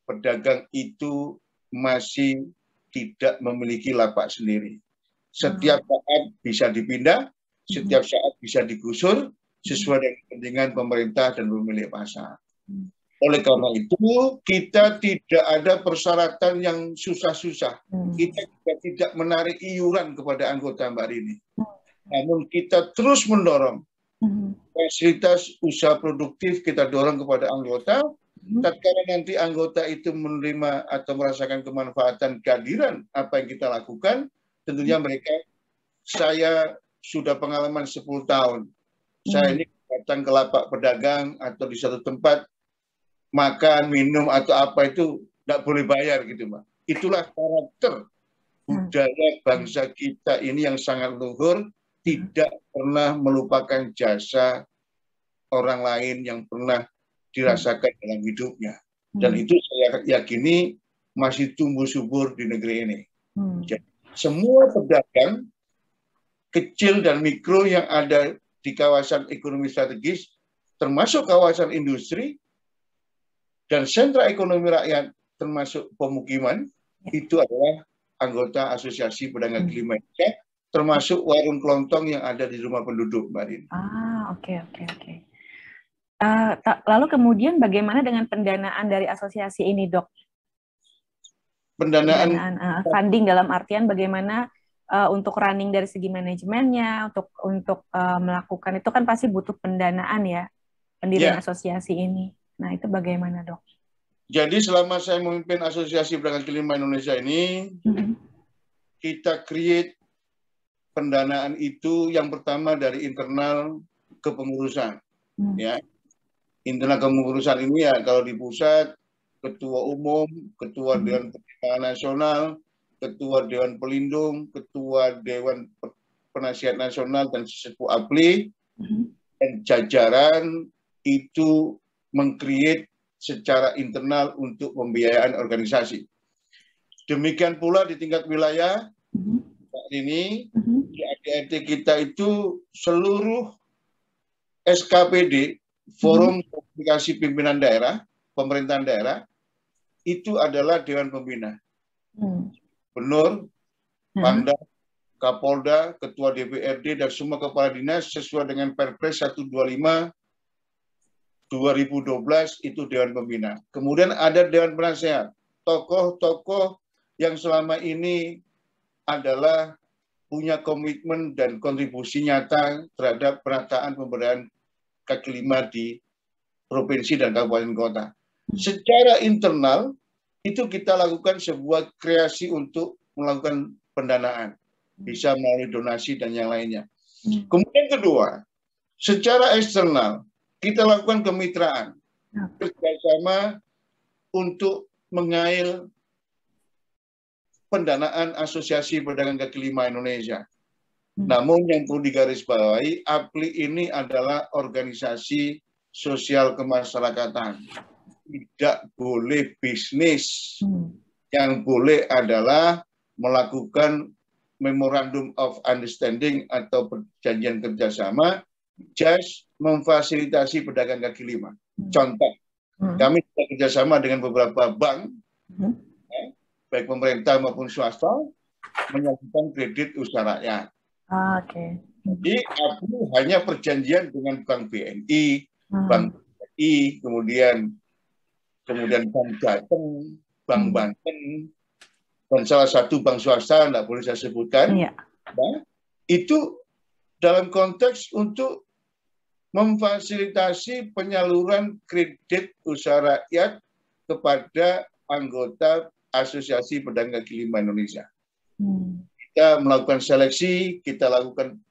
pedagang itu masih tidak memiliki lapak sendiri. Setiap saat bisa dipindah, setiap saat bisa digusur, sesuai dengan kepentingan pemerintah dan pemilik pasar. Oleh karena itu, kita tidak ada persyaratan yang susah-susah. Kita juga tidak menarik iuran kepada anggota, Mbak Rini. Namun kita terus mendorong fasilitas usaha produktif, kita dorong kepada anggota. Tatkala nanti anggota itu menerima atau merasakan kemanfaatan kehadiran apa yang kita lakukan, tentunya mereka, saya sudah pengalaman 10 tahun. Saya ini datang ke lapak pedagang atau di satu tempat makan, minum atau apa itu tidak boleh bayar gitu, Mbak. Itulah karakter budaya bangsa kita ini yang sangat luhur, tidak pernah melupakan jasa orang lain yang pernah dirasakan dalam hidupnya. Dan itu saya yakini masih tumbuh subur di negeri ini. Jadi, semua pedagang kecil dan mikro yang ada di kawasan ekonomi strategis, termasuk kawasan industri, dan sentra ekonomi rakyat, termasuk pemukiman, itu adalah anggota Asosiasi Pedagang Kaki Lima Indonesia, termasuk warung kelontong yang ada di rumah penduduk, Mbak Rini. Oke. Lalu kemudian bagaimana dengan pendanaan dari asosiasi ini, Dok? Pendanaan funding dalam artian bagaimana untuk running dari segi manajemennya, untuk melakukan itu kan pasti butuh pendanaan ya, pendirian asosiasi ini. Nah, itu bagaimana, Dok? Jadi selama saya memimpin Asosiasi Pedagang Kaki Lima Indonesia ini, kita create pendanaan itu yang pertama dari internal kepengurusan. Ya. Internal kepengurusan ini ya kalau di pusat, Ketua Umum, Ketua Dewan Pertimbangan Nasional, Ketua Dewan Pelindung, Ketua Dewan Penasihat Nasional dan Sesepuh APLI, dan jajaran itu meng-create secara internal untuk pembiayaan organisasi. Demikian pula di tingkat wilayah, Ini di ADRT kita itu seluruh SKPD, Forum Komunikasi Pimpinan Daerah, Pemerintahan Daerah, itu adalah Dewan Pembina. Gubernur, Pangdam, Kapolda, Ketua DPRD, dan semua kepala dinas sesuai dengan Perpres 125 2012 itu Dewan Pembina. Kemudian ada Dewan Penasehat, tokoh-tokoh yang selama ini adalah punya komitmen dan kontribusi nyata terhadap penataan pemberdayaan kaki lima di provinsi dan kabupaten kota. Secara internal, itu kita lakukan sebuah kreasi untuk melakukan pendanaan. Bisa melalui donasi dan yang lainnya. Kemudian kedua, secara eksternal, kita lakukan kemitraan. Kerjasama untuk mengail pendanaan Asosiasi Pedagang Kaki Lima Indonesia. Namun yang perlu digarisbawahi, APLI ini adalah organisasi sosial kemasyarakatan. Tidak boleh bisnis. Yang boleh adalah melakukan Memorandum of Understanding atau perjanjian kerjasama, just memfasilitasi pedagang kaki lima. Contoh, kami kerjasama dengan beberapa bank, baik pemerintah maupun swasta, menyalurkan kredit usaha rakyat. Jadi aku hanya perjanjian dengan Bank BNI, Bank BNI, kemudian Bank Jateng, Bank Banten, dan salah satu bank swasta, tidak boleh saya sebutkan, nah, itu dalam konteks untuk memfasilitasi penyaluran kredit usaha rakyat kepada anggota Asosiasi Pedagang Kaki Lima Indonesia. Kita melakukan seleksi, kita lakukan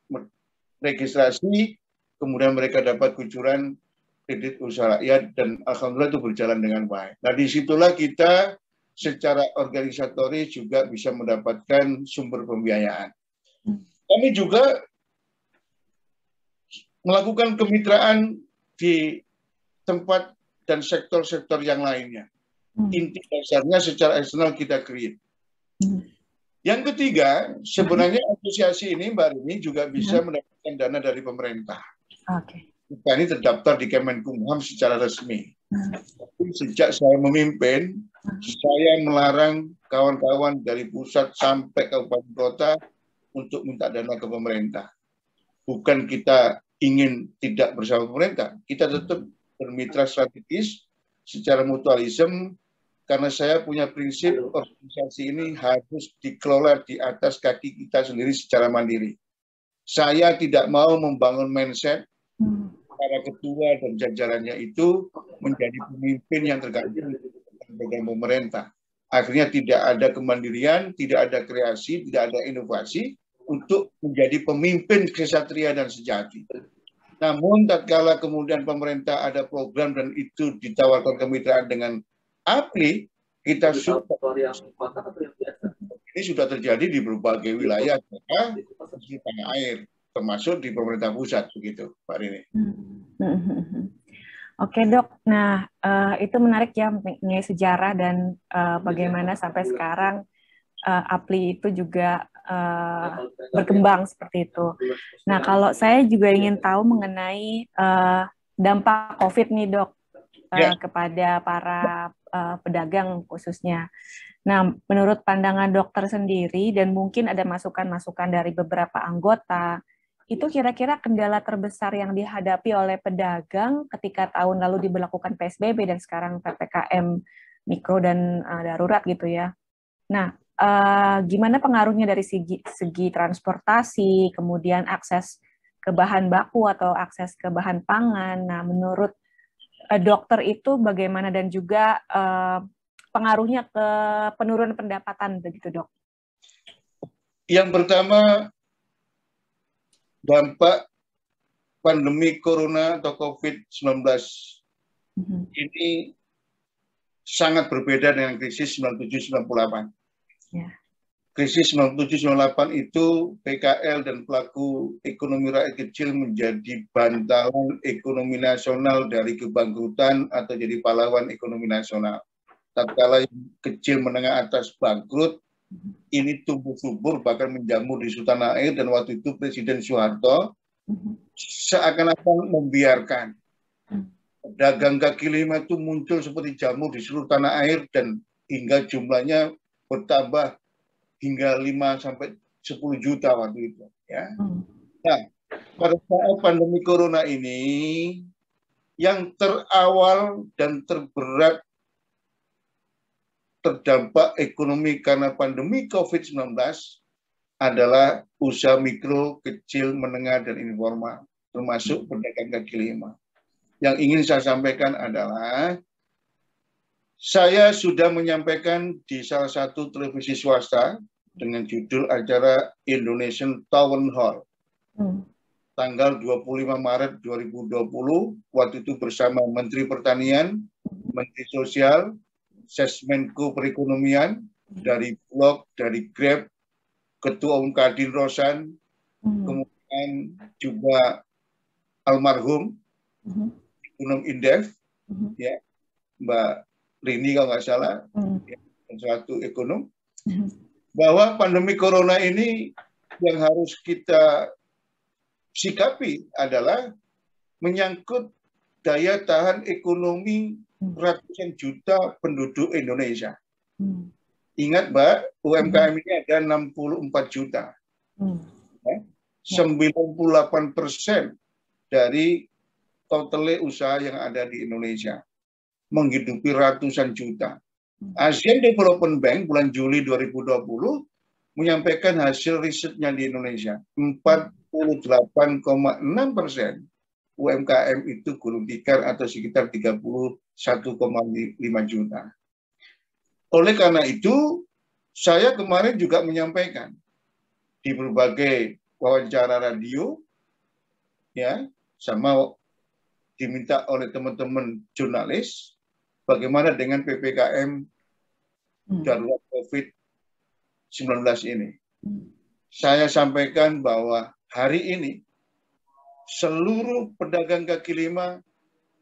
registrasi, kemudian mereka dapat kucuran kredit usaha rakyat, dan alhamdulillah itu berjalan dengan baik. Nah, disitulah kita secara organisatoris juga bisa mendapatkan sumber pembiayaan. Kami juga melakukan kemitraan di tempat dan sektor-sektor yang lainnya. Inti dasarnya secara eksternal kita create. Yang ketiga, sebenarnya asosiasi ini, Mbak Rini, juga bisa mendapatkan dana dari pemerintah. Kita ini terdaftar di Kemenkumham secara resmi. Tapi sejak saya memimpin, saya melarang kawan-kawan dari pusat sampai kabupaten kota untuk minta dana ke pemerintah. Bukan kita ingin tidak bersama pemerintah, kita tetap bermitra strategis secara mutualisme, karena saya punya prinsip organisasi ini harus dikelola di atas kaki kita sendiri secara mandiri. Saya tidak mau membangun mindset para ketua dan jajarannya itu menjadi pemimpin yang tergantung dengan pemerintah. Akhirnya tidak ada kemandirian, tidak ada kreasi, tidak ada inovasi untuk menjadi pemimpin kesatria dan sejati. Namun tatkala kemudian pemerintah ada program dan itu ditawarkan kemitraan dengan APLI, kita ini sudah terjadi di berbagai wilayah di tanah air, termasuk di pemerintah pusat, begitu, Pak Rini. Oke dok, nah itu menarik ya mengenai sejarah dan bagaimana sampai sekarang APLI itu juga berkembang seperti itu. Nah kalau saya juga ingin tahu mengenai dampak COVID nih dok kepada para pedagang khususnya. Nah menurut pandangan dokter sendiri dan mungkin ada masukan-masukan dari beberapa anggota, itu kira-kira kendala terbesar yang dihadapi oleh pedagang ketika tahun lalu diberlakukan PSBB dan sekarang PPKM mikro dan darurat gitu ya. Nah, gimana pengaruhnya dari segi transportasi, kemudian akses ke bahan baku atau akses ke bahan pangan. Nah, menurut dokter itu bagaimana dan juga pengaruhnya ke penurunan pendapatan begitu dok? Yang pertama, dampak pandemi Corona atau COVID-19 ini sangat berbeda dengan krisis 97-98. Krisis 97-98 itu PKL dan pelaku ekonomi rakyat kecil menjadi bantalan ekonomi nasional dari kebangkrutan atau jadi pahlawan ekonomi nasional. Tatkala yang kecil menengah atas bangkrut, ini tumbuh subur bahkan menjamur di tanah air, dan waktu itu Presiden Soeharto seakan-akan membiarkan pedagang kaki lima itu muncul seperti jamur di seluruh tanah air, dan hingga jumlahnya bertambah hingga 5 sampai 10 juta waktu itu, ya. Nah, pada saat pandemi corona ini yang terawal dan terberat terdampak ekonomi karena pandemi COVID-19 adalah usaha mikro, kecil, menengah, dan informal, termasuk pedagang kaki lima. Yang ingin saya sampaikan adalah, saya sudah menyampaikan di salah satu televisi swasta dengan judul acara Indonesian Town Hall, tanggal 25 Maret 2020, waktu itu bersama Menteri Pertanian, Menteri Sosial, Sesmenko Perekonomian, dari Bulog, dari Grab, Ketua Umum Kadin Rosan, kemudian juga almarhum Ekonom Indef, ya, Mbak Rini kalau nggak salah, ya, satu ekonom, bahwa pandemi corona ini yang harus kita sikapi adalah menyangkut daya tahan ekonomi ratusan juta penduduk Indonesia. Ingat, Mbak, UMKM ini ada 64 juta. 98% dari total usaha yang ada di Indonesia, menghidupi ratusan juta. Asian Development Bank bulan Juli 2020 menyampaikan hasil risetnya di Indonesia, 48,6% UMKM itu gulung tikar atau sekitar 31,5 juta. Oleh karena itu, saya kemarin juga menyampaikan di berbagai wawancara radio, ya, sama diminta oleh teman-teman jurnalis, bagaimana dengan PPKM darurat COVID-19 ini. Saya sampaikan bahwa hari ini seluruh pedagang kaki lima,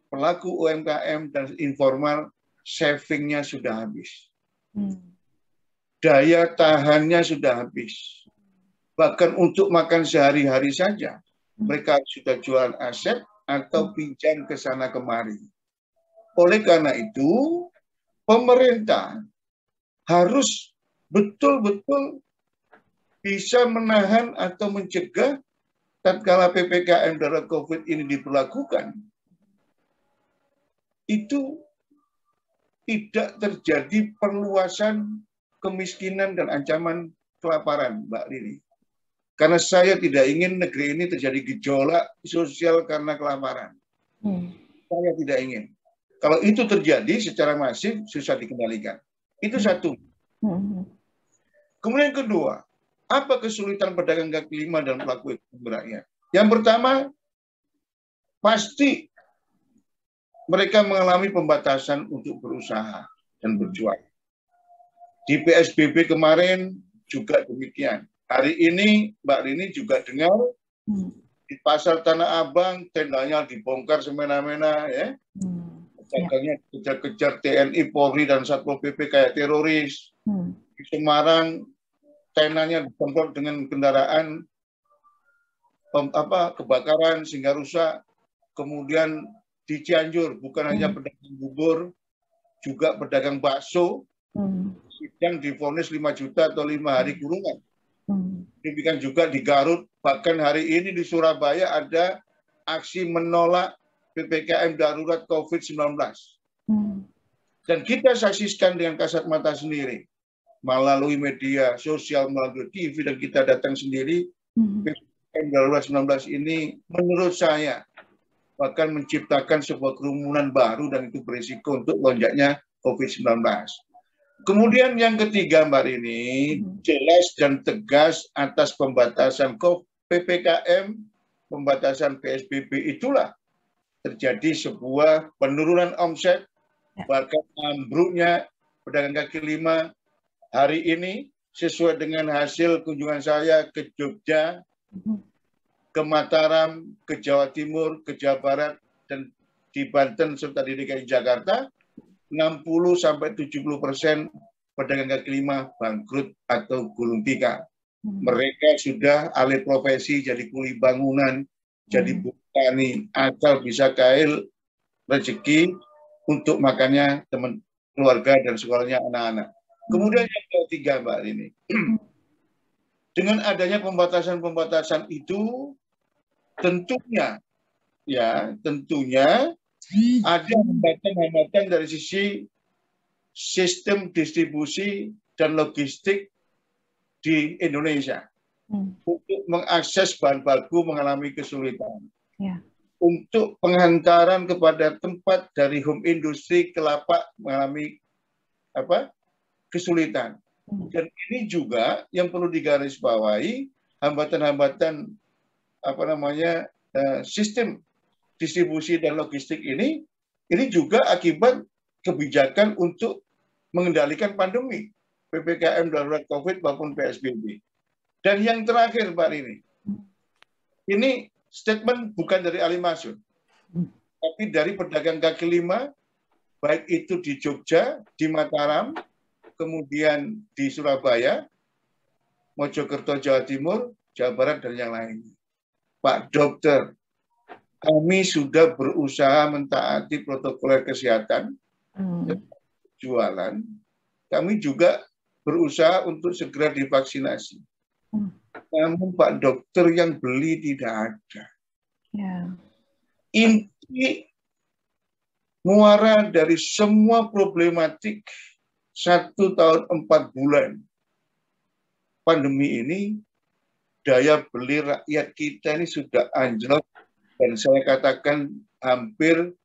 pelaku UMKM dan informal, savingnya sudah habis. Daya tahannya sudah habis. Bahkan untuk makan sehari-hari saja, mereka sudah jualan aset atau pinjam ke sana kemari. Oleh karena itu, pemerintah harus betul-betul bisa menahan atau mencegah tatkala PPKM darurat COVID ini diberlakukan, itu tidak terjadi perluasan kemiskinan dan ancaman kelaparan, Mbak Lili. Karena saya tidak ingin negeri ini terjadi gejolak sosial karena kelaparan. Saya tidak ingin. Kalau itu terjadi secara masif, susah dikendalikan. Itu satu. Kemudian kedua, apa kesulitan pedagang kaki lima dan pelaku ekonomi rakyat? Yang pertama, pasti mereka mengalami pembatasan untuk berusaha dan berjuang. Di PSBB kemarin juga demikian. Hari ini Mbak Rini juga dengar di pasar Tanah Abang tendanya dibongkar semena-mena, ya. Pedagangnya kejar-kejar TNI, Polri dan Satpol PP kayak teroris. Di Semarang tendanya dibongkar dengan kendaraan kebakaran sehingga rusak. Kemudian di Cianjur bukan hanya pedagang bubur, juga pedagang bakso yang divonis 5 juta atau 5 hari kurungan. Demikian juga di Garut, bahkan hari ini di Surabaya ada aksi menolak PPKM darurat COVID-19. Dan kita saksikan dengan kasat mata sendiri, melalui media sosial, melalui TV, dan kita datang sendiri. PPKM darurat 19 ini menurut saya bahkan menciptakan sebuah kerumunan baru, dan itu berisiko untuk lonjaknya COVID-19. Kemudian yang ketiga, Mbak Rini, jelas dan tegas atas pembatasan PPKM, pembatasan PSBB, itulah terjadi sebuah penurunan omset, bahkan ambruknya pedagang kaki lima hari ini, sesuai dengan hasil kunjungan saya ke Jogja, ke Mataram, ke Jawa Timur, ke Jawa Barat, dan di Banten serta di DKI Jakarta, 60-70% pedagang kaki lima bangkrut atau gulung tikar. Mereka sudah alih profesi jadi kuli bangunan, jadi buruh tani, asal bisa kail rezeki untuk makannya teman keluarga dan sekolahnya anak-anak. Kemudian yang ketiga, Mbak Rini, dengan adanya pembatasan-pembatasan itu tentunya ada hambatan-hambatan dari sisi sistem distribusi dan logistik di Indonesia. Untuk mengakses bahan baku mengalami kesulitan. Untuk penghantaran kepada tempat dari home industri ke lapak mengalami kesulitan. Dan ini juga yang perlu digarisbawahi, hambatan-hambatan sistem distribusi dan logistik ini juga akibat kebijakan untuk mengendalikan pandemi, PPKM darurat COVID maupun PSBB. Dan yang terakhir, Pak Rini, ini statement bukan dari Ali Masyun, tapi dari pedagang kaki lima, baik itu di Jogja, di Mataram, kemudian di Surabaya, Mojokerto, Jawa Timur, Jawa Barat, dan yang lainnya. Pak Dokter, kami sudah berusaha mentaati protokol kesehatan, jualan, kami juga berusaha untuk segera divaksinasi. Namun Pak Dokter yang beli tidak ada. Inti muara dari semua problematik 1 tahun 4 bulan pandemi ini, daya beli rakyat kita ini sudah anjlok, dan saya katakan hampir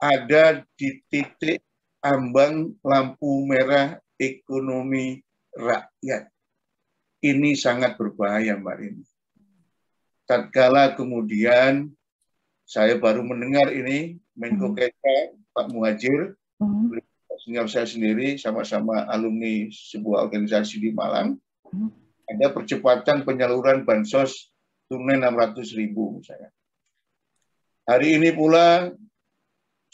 ada di titik ambang lampu merah ekonomi rakyat. Ini sangat berbahaya, Mbak Rini. Tatkala kemudian saya baru mendengar ini, Menko Keka, Pak Muhadjir, senior saya sendiri, sama-sama alumni sebuah organisasi di Malang, ada percepatan penyaluran bansos tunai 600.000 misalnya. Hari ini pula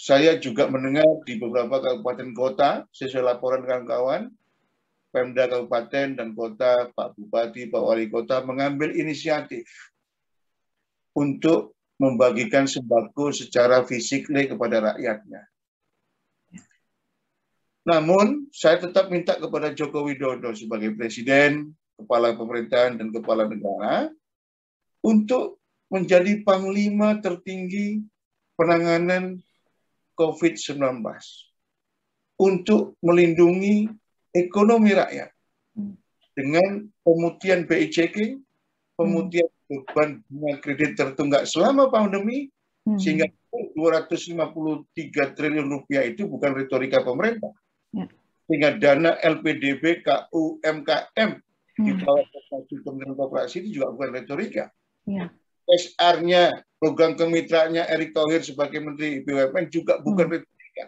saya juga mendengar di beberapa kabupaten kota, sesuai laporan kawan-kawan, Pemda Kabupaten dan Kota, Pak Bupati, Pak Wali Kota mengambil inisiatif untuk membagikan sembako secara fisik kepada rakyatnya. Namun, saya tetap minta kepada Joko Widodo sebagai Presiden, Kepala Pemerintahan, dan Kepala Negara untuk menjadi panglima tertinggi penanganan COVID-19 untuk melindungi ekonomi rakyat dengan pemutihan BI checking, pemutihan beban bunga kredit tertunggak selama pandemi, sehingga 253 triliun rupiah itu bukan retorika pemerintah. Sehingga dana LPDB KUMKM di bawah Kementerian Koperasi itu juga bukan retorika. SR-nya, program kemitraannya Erick Thohir sebagai Menteri BUMN juga bukan retorika.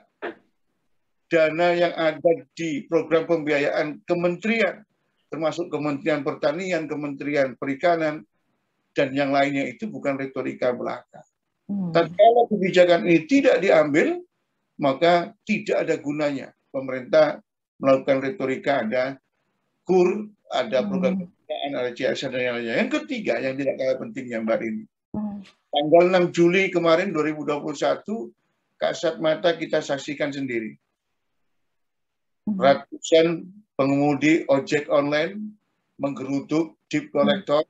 Dana yang ada di program pembiayaan kementerian, termasuk Kementerian Pertanian, Kementerian Perikanan, dan yang lainnya itu bukan retorika belaka. Tatkala kebijakan ini tidak diambil, maka tidak ada gunanya pemerintah melakukan retorika, ada KUR, ada program pembiayaan, ada CSR, dan yang lainnya. Yang ketiga, yang tidak kalah pentingnya, Mbak Rini, tanggal 6 Juli kemarin 2021, kasat mata kita saksikan sendiri. Ratusan pengemudi ojek online menggeruduk debt collector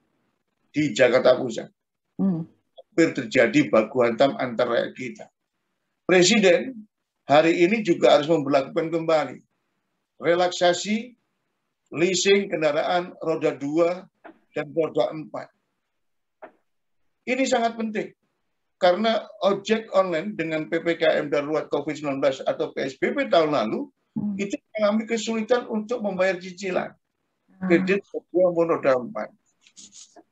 di Jakarta Pusat. Hampir terjadi baku hantam antara rakyat kita. Presiden hari ini juga harus memberlakukan kembali relaksasi leasing kendaraan roda 2 dan roda 4. Ini sangat penting karena ojek online dengan PPKM darurat COVID-19 atau PSBB tahun lalu itu mengalami kesulitan untuk membayar cicilan kredit roda 4.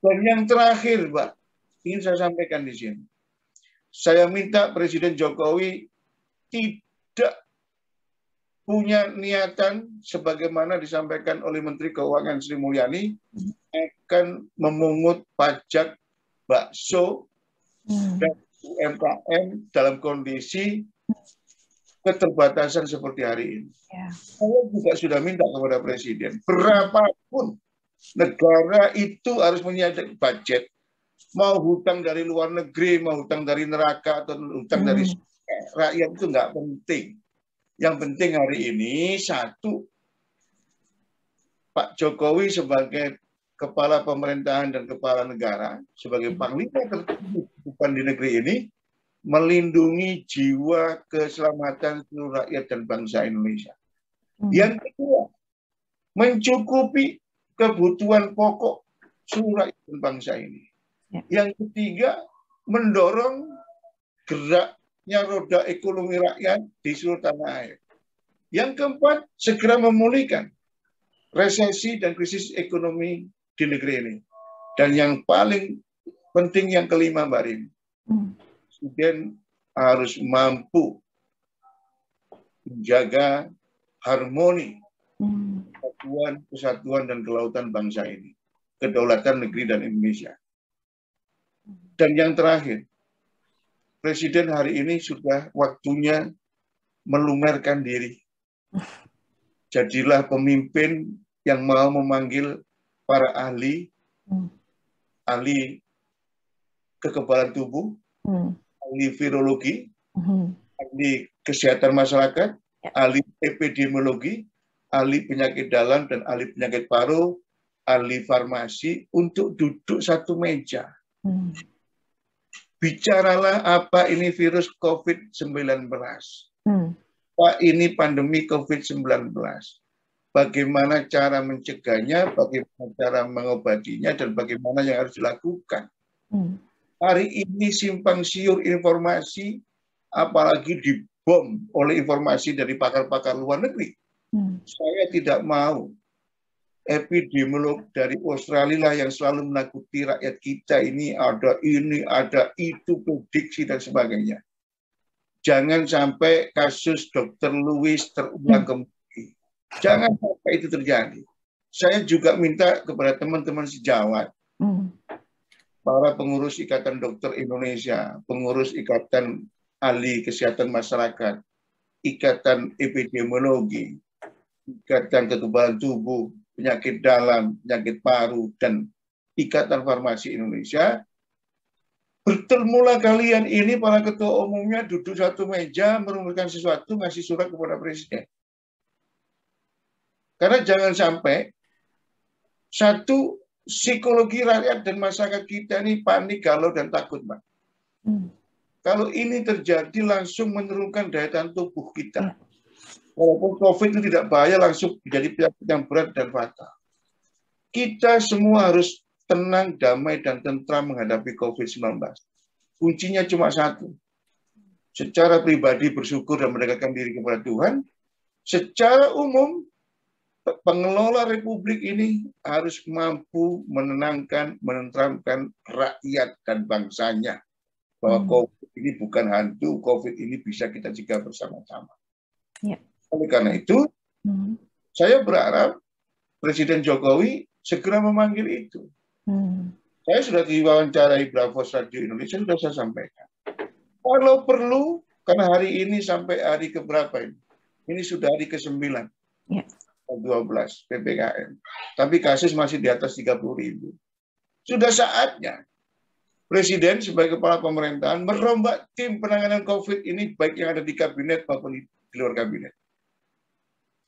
Dan yang terakhir, Mbak, ingin saya sampaikan di sini. Saya minta Presiden Jokowi tidak punya niatan sebagaimana disampaikan oleh Menteri Keuangan Sri Mulyani akan memungut pajak bakso dan UMKM dalam kondisi keterbatasan seperti hari ini. Ya. Saya juga sudah minta kepada Presiden, berapapun negara itu harus menyediakan budget, mau hutang dari luar negeri, mau hutang dari neraka atau hutang dari rakyat itu nggak penting. Yang penting hari ini satu, Pak Jokowi sebagai kepala pemerintahan dan kepala negara, sebagai panglima terdepan di negeri ini, melindungi jiwa keselamatan seluruh rakyat dan bangsa Indonesia. Yang kedua, mencukupi kebutuhan pokok seluruh rakyat dan bangsa ini. Yang ketiga, mendorong geraknya roda ekonomi rakyat di seluruh tanah air. Yang keempat, segera memulihkan resesi dan krisis ekonomi di negeri ini. Dan yang paling penting yang kelima, Mbak Rin, Presiden harus mampu menjaga harmoni, kesatuan dan kelautan bangsa ini, kedaulatan negeri dan Indonesia. Dan yang terakhir, Presiden hari ini sudah waktunya melumerkan diri. Jadilah pemimpin yang mau memanggil para ahli, ahli kekebalan tubuh, ahli virologi, ahli kesehatan masyarakat, ahli epidemiologi, ahli penyakit dalam dan ahli penyakit paru, ahli farmasi untuk duduk satu meja. Bicaralah apa ini virus COVID-19. Pak, ini pandemi COVID-19. Bagaimana cara mencegahnya, bagaimana cara mengobatinya, dan bagaimana yang harus dilakukan. Hari ini simpang siur informasi, apalagi dibom oleh informasi dari pakar-pakar luar negeri. Saya tidak mau epidemiolog dari Australia yang selalu menakuti rakyat kita ini, ada itu, prediksi dan sebagainya. Jangan sampai kasus Dr. Lewis terulang kembali. Jangan sampai itu terjadi. Saya juga minta kepada teman-teman sejawat, para pengurus Ikatan Dokter Indonesia, pengurus Ikatan Ahli Kesehatan Masyarakat, Ikatan Epidemiologi, Ikatan Kekebalan Tubuh, penyakit dalam, penyakit paru, dan Ikatan Farmasi Indonesia, bertemulah kalian ini para ketua umumnya duduk satu meja, merumuskan sesuatu, ngasih surat kepada Presiden. Karena jangan sampai satu, psikologi rakyat dan masyarakat kita ini panik, galau, dan takut, Mbak. Kalau ini terjadi langsung menurunkan daya tahan tubuh kita. Walaupun COVID itu tidak bahaya, langsung menjadi penyakit yang berat dan fatal. Kita semua harus tenang, damai, dan tentram menghadapi COVID-19. Kuncinya cuma satu. Secara pribadi bersyukur dan mendekatkan diri kepada Tuhan. Secara umum, pengelola republik ini harus mampu menenangkan, menenteramkan rakyat dan bangsanya. Bahwa COVID ini bukan hantu, COVID ini bisa kita cegah bersama-sama. Ya. Oleh karena itu, saya berharap Presiden Jokowi segera memanggil itu. Saya sudah diwawancarai Bravos Radio Indonesia, sudah saya sampaikan. Kalau perlu, karena hari ini sampai hari keberapa ini? Ini sudah hari ke-9, ya. 12 PPKM. Tapi kasus masih di atas 30.000. Sudah saatnya Presiden sebagai kepala pemerintahan merombak tim penanganan COVID ini, baik yang ada di kabinet maupun di luar kabinet.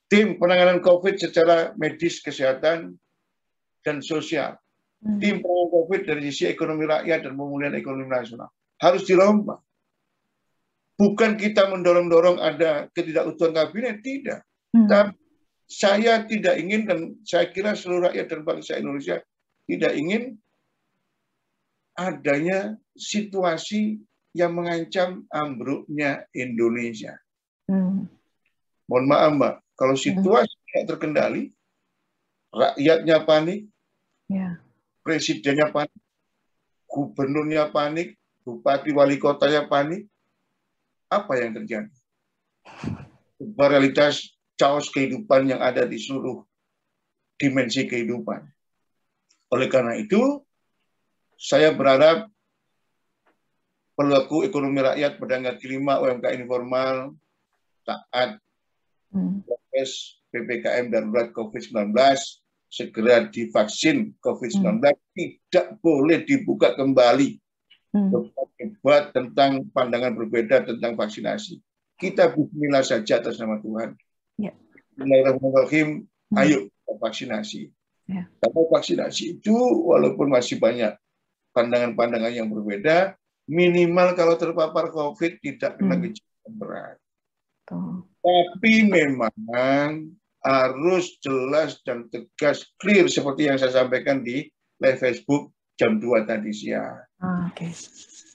Tim penanganan COVID secara medis, kesehatan, dan sosial. Tim penanganan COVID dari sisi ekonomi rakyat dan pemulihan ekonomi nasional. Harus dirombak. Bukan kita mendorong-dorong ada ketidakutuhan kabinet, tidak. Tapi saya tidak ingin, dan saya kira seluruh rakyat dan bangsa Indonesia tidak ingin adanya situasi yang mengancam ambruknya Indonesia. Mohon maaf, Mbak. Kalau situasi tidak terkendali, rakyatnya panik, presidennya panik, gubernurnya panik, bupati wali kotanya panik, apa yang terjadi? Sebuah realitas chaos kehidupan yang ada di seluruh dimensi kehidupan. Oleh karena itu, saya berharap pelaku ekonomi rakyat, pedagang kaki lima, UMKM informal, saat proses PPKM darurat COVID-19 segera divaksin COVID-19, tidak boleh dibuka kembali debat tentang pandangan berbeda tentang vaksinasi. Kita bismillah saja atas nama Tuhan. Bismillahirrahmanirrahim, ayo vaksinasi. Karena vaksinasi itu walaupun masih banyak pandangan-pandangan yang berbeda, minimal kalau terpapar COVID tidak kena gejala berat. Tapi memang harus jelas dan tegas, clear seperti yang saya sampaikan di live Facebook jam 2 tadi siang.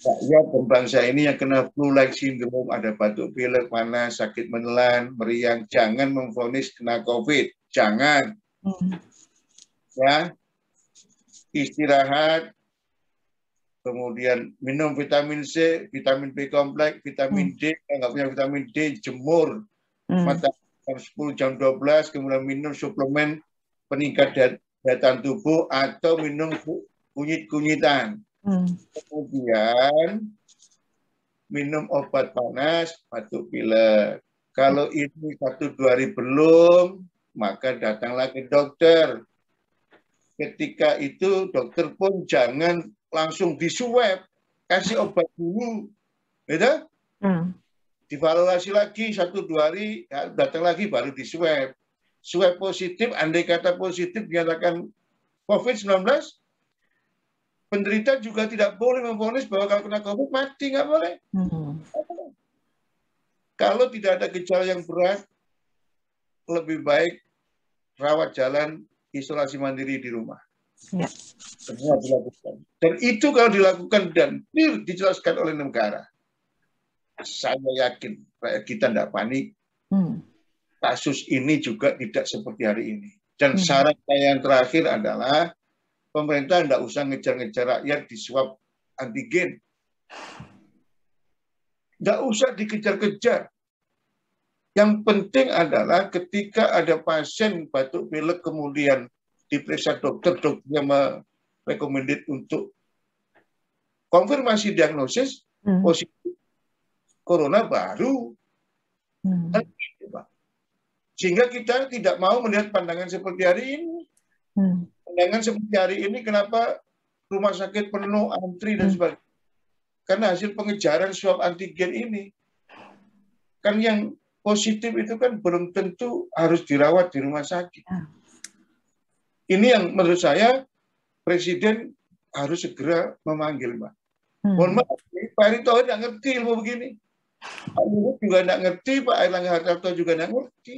Rakyat dan bangsa ini yang kena flu-like syndrome, ada batuk pilek, panas, sakit menelan, meriang, jangan memvonis kena COVID. Jangan. Ya, istirahat, kemudian minum vitamin C, vitamin B kompleks, vitamin D, kalau nggak punya vitamin D, jemur. Mata jam 10, jam 12, kemudian minum suplemen peningkat daya tahan tubuh atau minum kunyit-kunyitan. Kemudian minum obat panas, batuk pilek. Kalau ini 1-2 hari belum, maka datanglah ke dokter. Ketika itu dokter pun jangan langsung diswab, kasih obat dulu, gitu? Divalorasi lagi 1-2 hari, ya, datang lagi baru diswab. Swab positif, andai kata positif dinyatakan COVID-19, penderita juga tidak boleh memvonis bahwa kalau kena COVID mati, nggak boleh. Kalau tidak ada gejala yang berat, lebih baik rawat jalan, isolasi mandiri di rumah. Semua dilakukan. Dan itu kalau dilakukan dan dijelaskan oleh negara, saya yakin rakyat kita tidak panik. Kasus ini juga tidak seperti hari ini. Dan syarat saya yang terakhir adalah pemerintah tidak usah ngejar-ngejar rakyat di swab antigen. Tidak usah dikejar-kejar. Yang penting adalah ketika ada pasien batuk pilek kemudian diperiksa dokter, dokternya merekomendasi untuk konfirmasi diagnosis positif corona baru. Sehingga kita tidak mau melihat pandangan seperti hari ini. Pandangan seperti hari ini kenapa rumah sakit penuh, antri dan sebagainya. Karena hasil pengejaran swab antigen ini. Kan yang positif itu kan belum tentu harus dirawat di rumah sakit. Ini yang menurut saya Presiden harus segera memanggil, Mbak. Mohon maaf, Pak Erick Thohir tidak ngerti ilmu begini. Pak Luhut juga tidak ngerti, Pak Airlangga Hartarto juga tidak ngerti.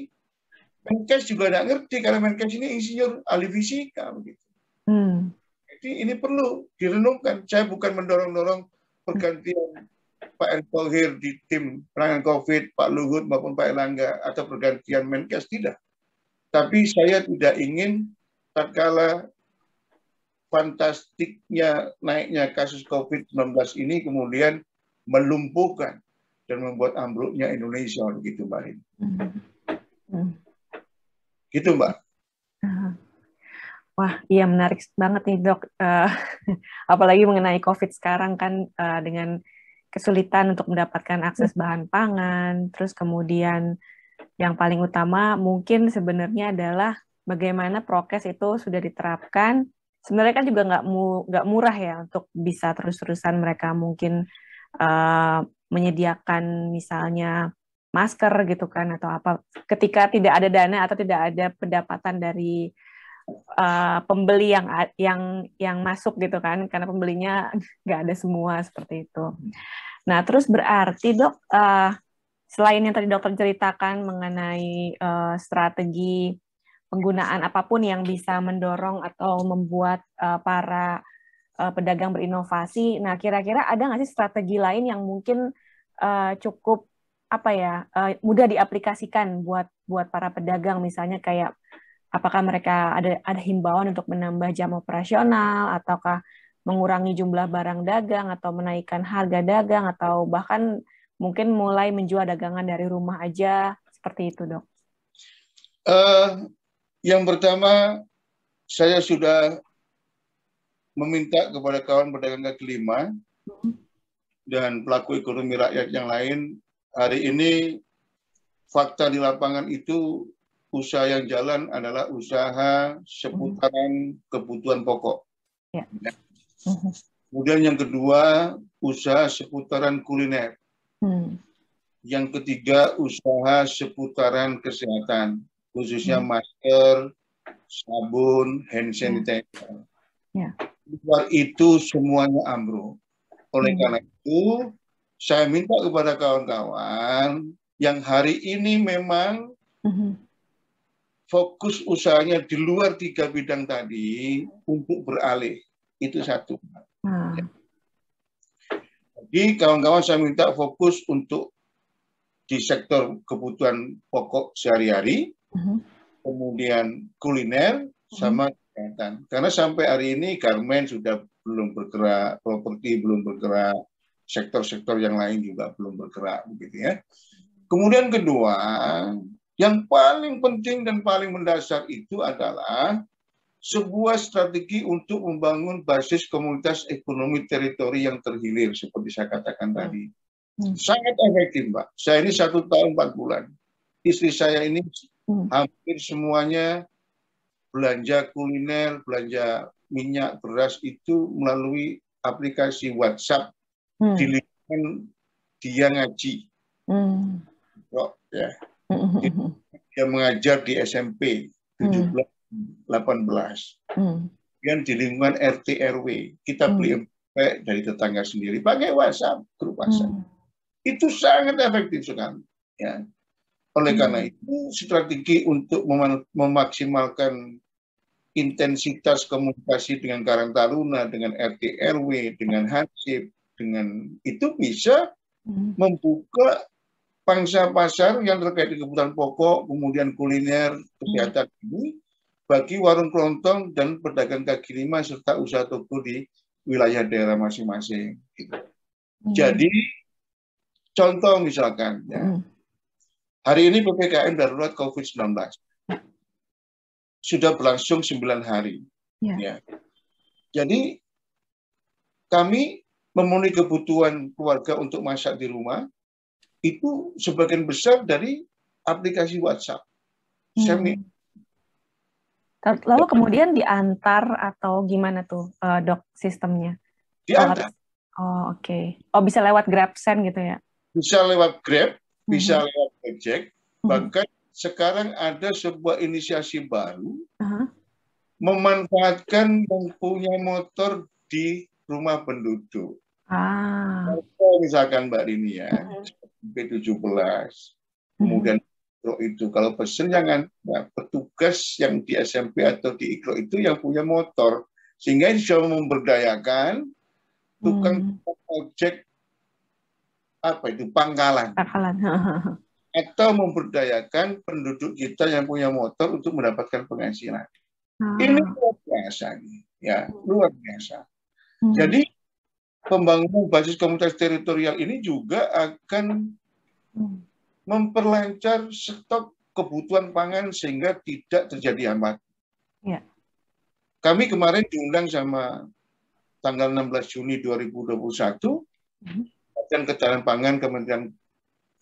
Menkes juga tidak ngerti, karena Menkes ini insinyur ahli fisika. Begitu. Jadi ini perlu direnungkan. Saya bukan mendorong-dorong pergantian Pak Erick Thohir di tim penanganan COVID, Pak Luhut maupun Pak Airlangga, atau pergantian Menkes, tidak. Tapi saya tidak ingin tatkala fantastiknya naiknya kasus COVID-19 ini kemudian melumpuhkan dan membuat ambruknya Indonesia, gitu Mbak Rin. Gitu Mbak. Wah, iya menarik banget nih Dok. Apalagi mengenai COVID sekarang kan dengan kesulitan untuk mendapatkan akses bahan pangan, terus kemudian yang paling utama mungkin sebenarnya adalah bagaimana prokes itu sudah diterapkan. Sebenarnya kan juga nggak murah ya untuk bisa terus-terusan mereka mungkin menyediakan misalnya masker gitu kan atau apa. Ketika tidak ada dana atau tidak ada pendapatan dari pembeli yang masuk gitu kan, karena pembelinya nggak ada semua seperti itu. Nah terus berarti Dok, selain yang tadi dokter ceritakan mengenai strategi penggunaan apapun yang bisa mendorong atau membuat para pedagang berinovasi, nah kira-kira ada nggak sih strategi lain yang mungkin cukup mudah diaplikasikan buat para pedagang, misalnya kayak apakah mereka ada himbauan untuk menambah jam operasional, ataukah mengurangi jumlah barang dagang, atau menaikkan harga dagang, atau bahkan mungkin mulai menjual dagangan dari rumah aja, seperti itu Dok? Yang pertama, saya sudah meminta kepada kawan pedagang kaki lima dan pelaku ekonomi rakyat yang lain, hari ini fakta di lapangan itu usaha yang jalan adalah usaha seputaran kebutuhan pokok. Ya. Kemudian yang kedua, usaha seputaran kuliner. Yang ketiga, usaha seputaran kesehatan, khususnya masker, sabun, hand sanitizer. Di luar itu semuanya ambruk. Oleh karena itu, saya minta kepada kawan-kawan yang hari ini memang fokus usahanya di luar 3 bidang tadi untuk beralih. Itu satu. Jadi kawan-kawan saya minta fokus untuk di sektor kebutuhan pokok sehari-hari, kemudian kuliner, sama kesehatan. Karena sampai hari ini garmen sudah belum bergerak, properti belum bergerak, sektor-sektor yang lain juga belum bergerak, begitu ya. Kemudian kedua, yang paling penting dan paling mendasar itu adalah sebuah strategi untuk membangun basis komunitas ekonomi teritori yang terhilir, seperti saya katakan tadi. Sangat efektif, Mbak. Saya ini 1 tahun 4 bulan. Istri saya ini hampir semuanya belanja kuliner, belanja minyak, beras itu melalui aplikasi WhatsApp di lingkungan dia ngaji. Ya. Dia mengajar di SMP 17-18. Kemudian di lingkungan RT RW kita beli dari tetangga sendiri pakai WhatsApp, grup WhatsApp. Itu sangat efektif sekali. Ya. Oleh karena itu, strategi untuk memaksimalkan intensitas komunikasi dengan Karang Taruna, dengan RT RW, dengan Hansip, dengan itu bisa membuka pangsa pasar yang terkait dengan kebutuhan pokok, kemudian kuliner, kesehatan ini bagi warung kelontong dan pedagang kaki lima serta usaha toko di wilayah daerah masing-masing. Jadi contoh misalkan, ya, hari ini PPKM darurat COVID-19 sudah berlangsung 9 hari. Ya. Jadi kami memenuhi kebutuhan keluarga untuk masak di rumah itu sebagian besar dari aplikasi WhatsApp. Lalu kemudian diantar atau gimana tuh, Dok, sistemnya? Diantar. Oh, oke. Oh, bisa lewat GrabSend gitu ya? Bisa lewat Grab, bisa lewat Gojek, bahkan sekarang ada sebuah inisiasi baru memanfaatkan yang punya motor di rumah penduduk. Misalkan Mbak Rini ya, P17, kemudian itu kalau pesen jangan petugas yang di SMP atau di IKRO itu yang punya motor, sehingga ini bisa memberdayakan tukang ojek pangkalan atau memberdayakan penduduk kita yang punya motor untuk mendapatkan penghasilan. Ini luar biasa, ya, luar biasa. Jadi pembangunan basis komunitas teritorial ini juga akan memperlancar stok kebutuhan pangan sehingga tidak terjadi hambatan. Ya. Kami kemarin diundang sama tanggal 16 Juni 2021 dan Ketahanan Pangan Kementerian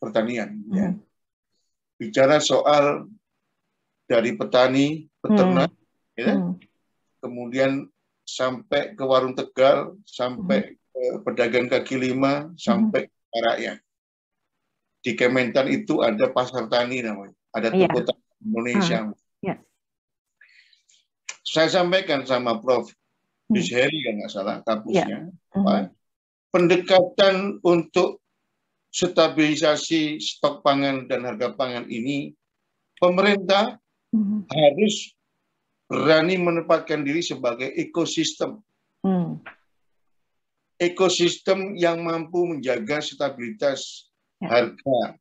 Pertanian. Ya. Bicara soal dari petani, peternak, ya, kemudian sampai ke warung Tegal, sampai ke pedagang kaki lima, sampai ke rakyat. Di Kementan itu ada pasar tani namanya, ada toko tani Indonesia. Saya sampaikan sama Prof. Bisheri kan nggak salah kampusnya, pendekatan untuk stabilisasi stok pangan dan harga pangan ini, pemerintah harus berani menempatkan diri sebagai ekosistem. Ekosistem yang mampu menjaga stabilitas harga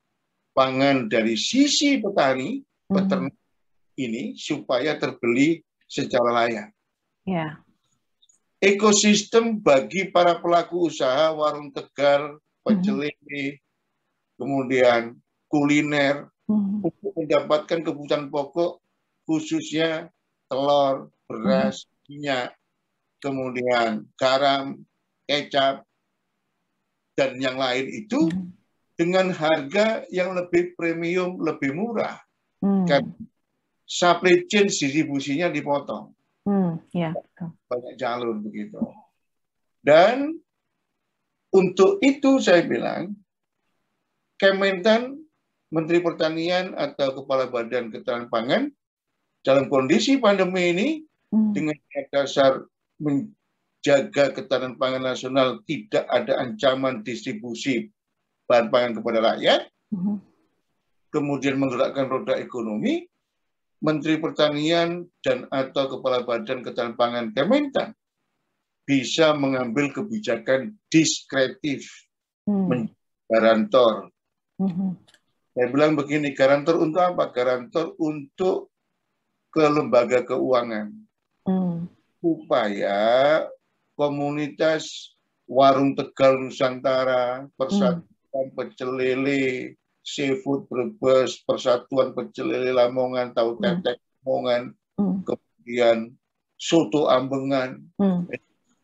pangan dari sisi petani, peternak ini supaya terbeli secara layak. Ekosistem bagi para pelaku usaha warung Tegal, pecel lele, kemudian kuliner untuk mendapatkan kebutuhan pokok khususnya telur, beras, minyak, kemudian garam, kecap, dan yang lain itu dengan harga yang lebih premium, lebih murah. Kan supply chain distribusinya dipotong. Ya. Banyak jalur begitu. Dan untuk itu saya bilang, Kementan, Menteri Pertanian atau Kepala Badan Ketahanan Pangan dalam kondisi pandemi ini dengan dasar menjaga ketahanan pangan nasional, tidak ada ancaman distribusi bahan pangan kepada rakyat, kemudian menggerakkan roda ekonomi, Menteri Pertanian dan atau Kepala Badan Ketahanan Pangan Kementan bisa mengambil kebijakan diskretif, garantor. Saya bilang begini, garantor untuk apa? Garantor untuk ke lembaga keuangan. Supaya komunitas warung Tegal Nusantara, Persatuan Pecel Lele, Seafood Brebes, Persatuan Pecel Lele Lamongan, Tahu Tetek Lamongan, kemudian Soto Ambengan,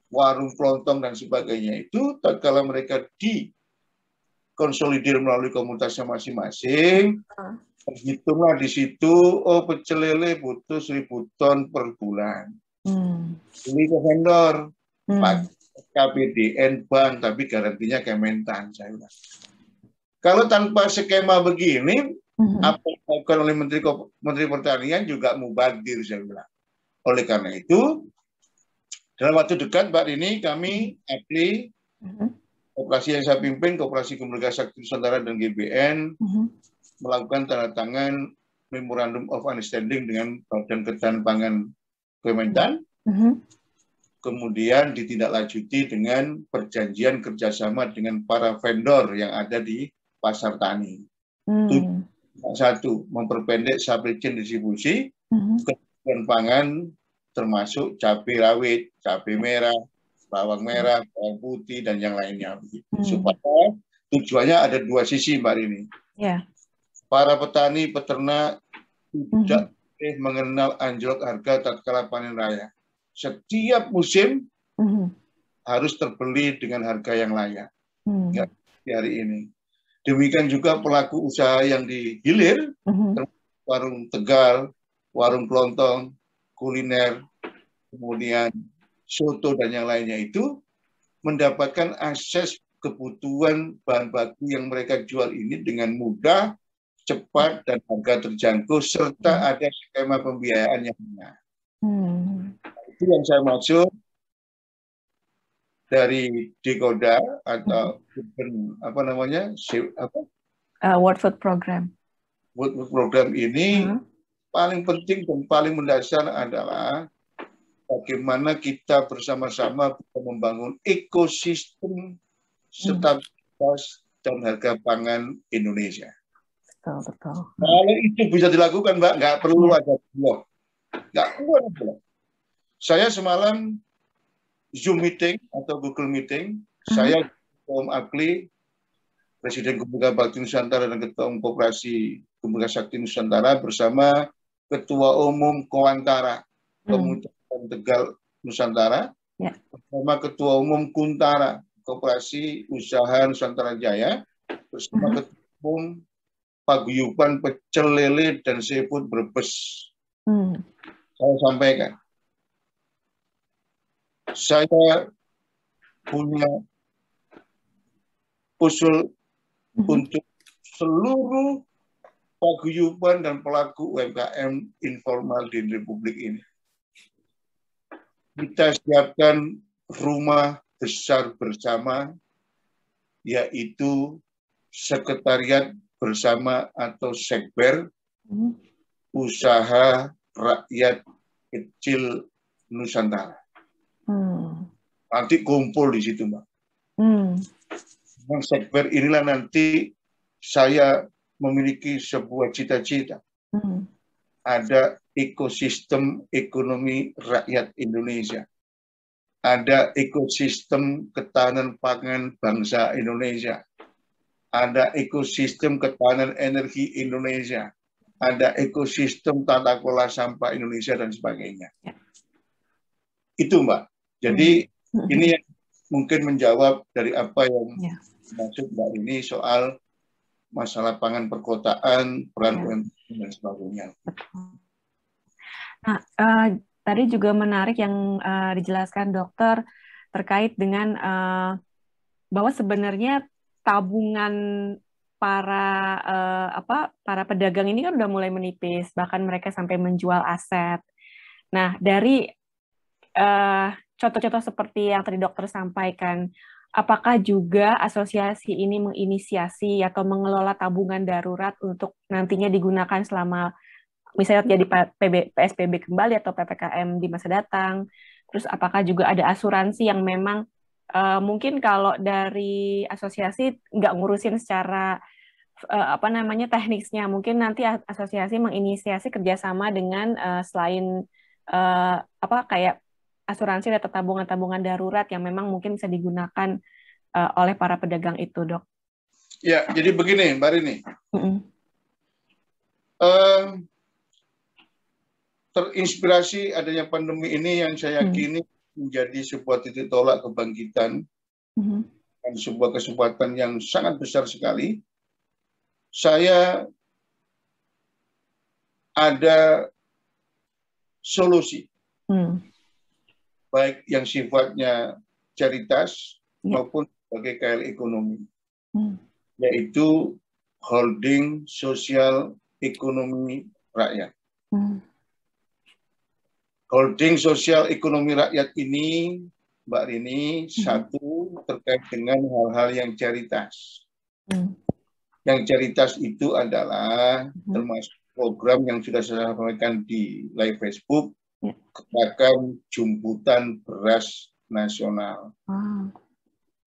warung Kelontong dan sebagainya itu, tatkala mereka dikonsolidir melalui komunitasnya masing-masing, hitunglah di situ, oh pecel lele butuh 1.000 ton per bulan. Beli ke vendor, pakai KPDN bank, tapi garantinya Kementan. Saya bilang. Kalau tanpa skema begini, apa yang dilakukan oleh Menteri Pertanian juga mubazir, saya bilang. Oleh karena itu, dalam waktu dekat, Mbak Rini, kami APLI, operasi yang saya pimpin, Koperasi Keluarga Sakti Nusantara dan GBN, melakukan tanda tangan Memorandum of Understanding dengan Badan Ketahanan Pangan Kementan, kemudian ditindaklanjuti dengan perjanjian kerjasama dengan para vendor yang ada di pasar tani. Satu, memperpendek supply chain distribusi, kebutuhan pangan, termasuk cabai rawit, cabai merah, bawang merah, bawang putih, dan yang lainnya. Supaya tujuannya ada dua sisi, Mbak Rini. Para petani, peternak tidak boleh mengenal anjlok harga tatkala panen raya. Setiap musim harus terbeli dengan harga yang layak. Nggak seperti hari ini. Demikian juga pelaku usaha yang di hilir, warung Tegal, warung Kelontong, kuliner, kemudian soto dan yang lainnya itu mendapatkan akses kebutuhan bahan baku yang mereka jual ini dengan mudah, cepat, dan harga terjangkau, serta ada skema pembiayaan yang benar. Itu yang saya maksud dari DKODA atau apa namanya, World Food Program. World Food Program ini paling penting dan paling mendasar adalah bagaimana kita bersama-sama membangun ekosistem stabilitas dan harga pangan Indonesia. Betul. Kalau itu bisa dilakukan, Mbak, nggak perlu ada blog. Nggak perlu ada blog. Saya semalam Zoom meeting atau Google meeting, saya Ketua Umum APLI, Presiden Keluarga Bakti Nusantara dan Ketua Umum Koperasi Keluarga Sakti Nusantara bersama Ketua Umum Kowantara, Komunitas Tegal Nusantara, bersama Ketua Umum Kuntara, Koperasi Usaha Nusantara Jaya, bersama Ketua Umum Paguyuban Pecel Lele dan Seafood Brebes. Saya sampaikan, saya punya usul untuk seluruh paguyuban dan pelaku UMKM informal di Republik ini. Kita siapkan rumah besar bersama, yaitu Sekretariat Bersama atau Sekber, Usaha Rakyat Kecil Nusantara. Nanti kumpul di situ, Mbak. Sekber inilah nanti saya memiliki sebuah cita-cita. Ada ekosistem ekonomi rakyat Indonesia. Ada ekosistem ketahanan pangan bangsa Indonesia. Ada ekosistem ketahanan energi Indonesia. Ada ekosistem tata kelola sampah Indonesia dan sebagainya. Itu, Mbak. Jadi ini yang mungkin menjawab dari apa yang maksud Mbak ini soal masalah pangan perkotaan, peran UMKM dan sebagainya. Nah, tadi juga menarik yang dijelaskan dokter terkait dengan bahwa sebenarnya tabungan para pedagang ini kan udah mulai menipis, bahkan mereka sampai menjual aset. Nah, dari contoh-contoh seperti yang tadi dokter sampaikan, apakah juga asosiasi ini menginisiasi atau mengelola tabungan darurat untuk nantinya digunakan selama misalnya jadi PSBB kembali atau PPKM di masa datang? Terus apakah juga ada asuransi yang memang mungkin kalau dari asosiasi nggak ngurusin secara teknisnya, mungkin nanti asosiasi menginisiasi kerjasama dengan selain kayak asuransi atau tabungan-tabungan darurat yang memang mungkin bisa digunakan oleh para pedagang itu, Dok. Ya, jadi begini, Mbak Rini. Terinspirasi adanya pandemi ini yang saya yakini menjadi sebuah titik tolak kebangkitan dan sebuah kesempatan yang sangat besar sekali. Saya ada solusi, baik yang sifatnya charitas maupun sebagai KL ekonomi, yaitu holding sosial ekonomi rakyat. Holding sosial ekonomi rakyat ini, Mbak Rini, satu terkait dengan hal-hal yang charitas. Yang charitas itu adalah termasuk program yang sudah saya sampaikan di live Facebook, gerakan jumputan beras nasional.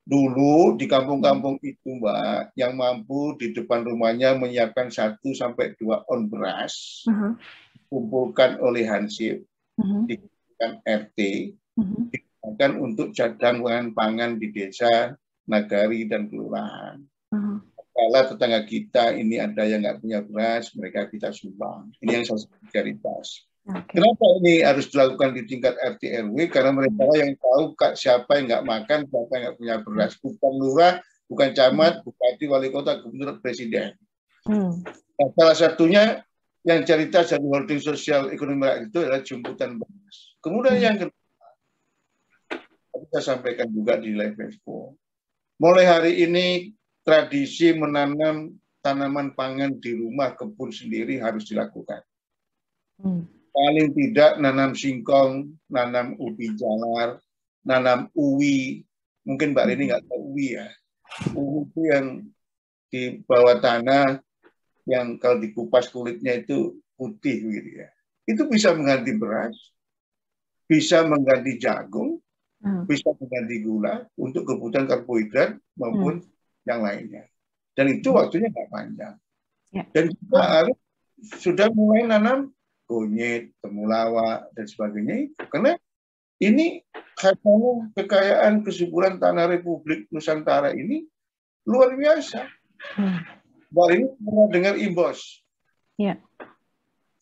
Dulu di kampung-kampung itu, Mbak, yang mampu di depan rumahnya menyiapkan 1-2 on beras, dikumpulkan oleh Hansip, dikumpulkan RT, digunakan untuk cadangan pangan di desa, nagari, dan kelurahan. Kalau tetangga kita ini ada yang nggak punya beras, mereka kita sumbang. Ini yang saya sebut charitas. Kenapa ini harus dilakukan di tingkat RT RW? Karena mereka yang tahu siapa yang nggak makan, siapa yang nggak punya beras. Bukan lurah, bukan camat, bupati, wali kota, gubernur, presiden. Nah, salah satunya yang charitas dan holding sosial ekonomi rakyat itu adalah jumputan beras. Kemudian yang kedua, kita sampaikan juga di live Facebook. Mulai hari ini tradisi menanam tanaman pangan di rumah kebun sendiri harus dilakukan. Paling tidak nanam singkong, nanam ubi jalar, nanam uwi. Mungkin Mbak Rini nggak tahu uwi ya. Uwi itu yang di bawah tanah, yang kalau dikupas kulitnya itu putih gitu ya. Itu bisa mengganti beras, bisa mengganti jagung, bisa mengganti gula untuk kebutuhan karbohidrat maupun yang lainnya. Dan itu waktunya nggak panjang. Dan kita harus sudah mulai nanam kunyit, temulawak, dan sebagainya itu. Karena ini katanya kekayaan kesuburan tanah Republik Nusantara ini luar biasa. Mbak ini pernah dengar IMBOS,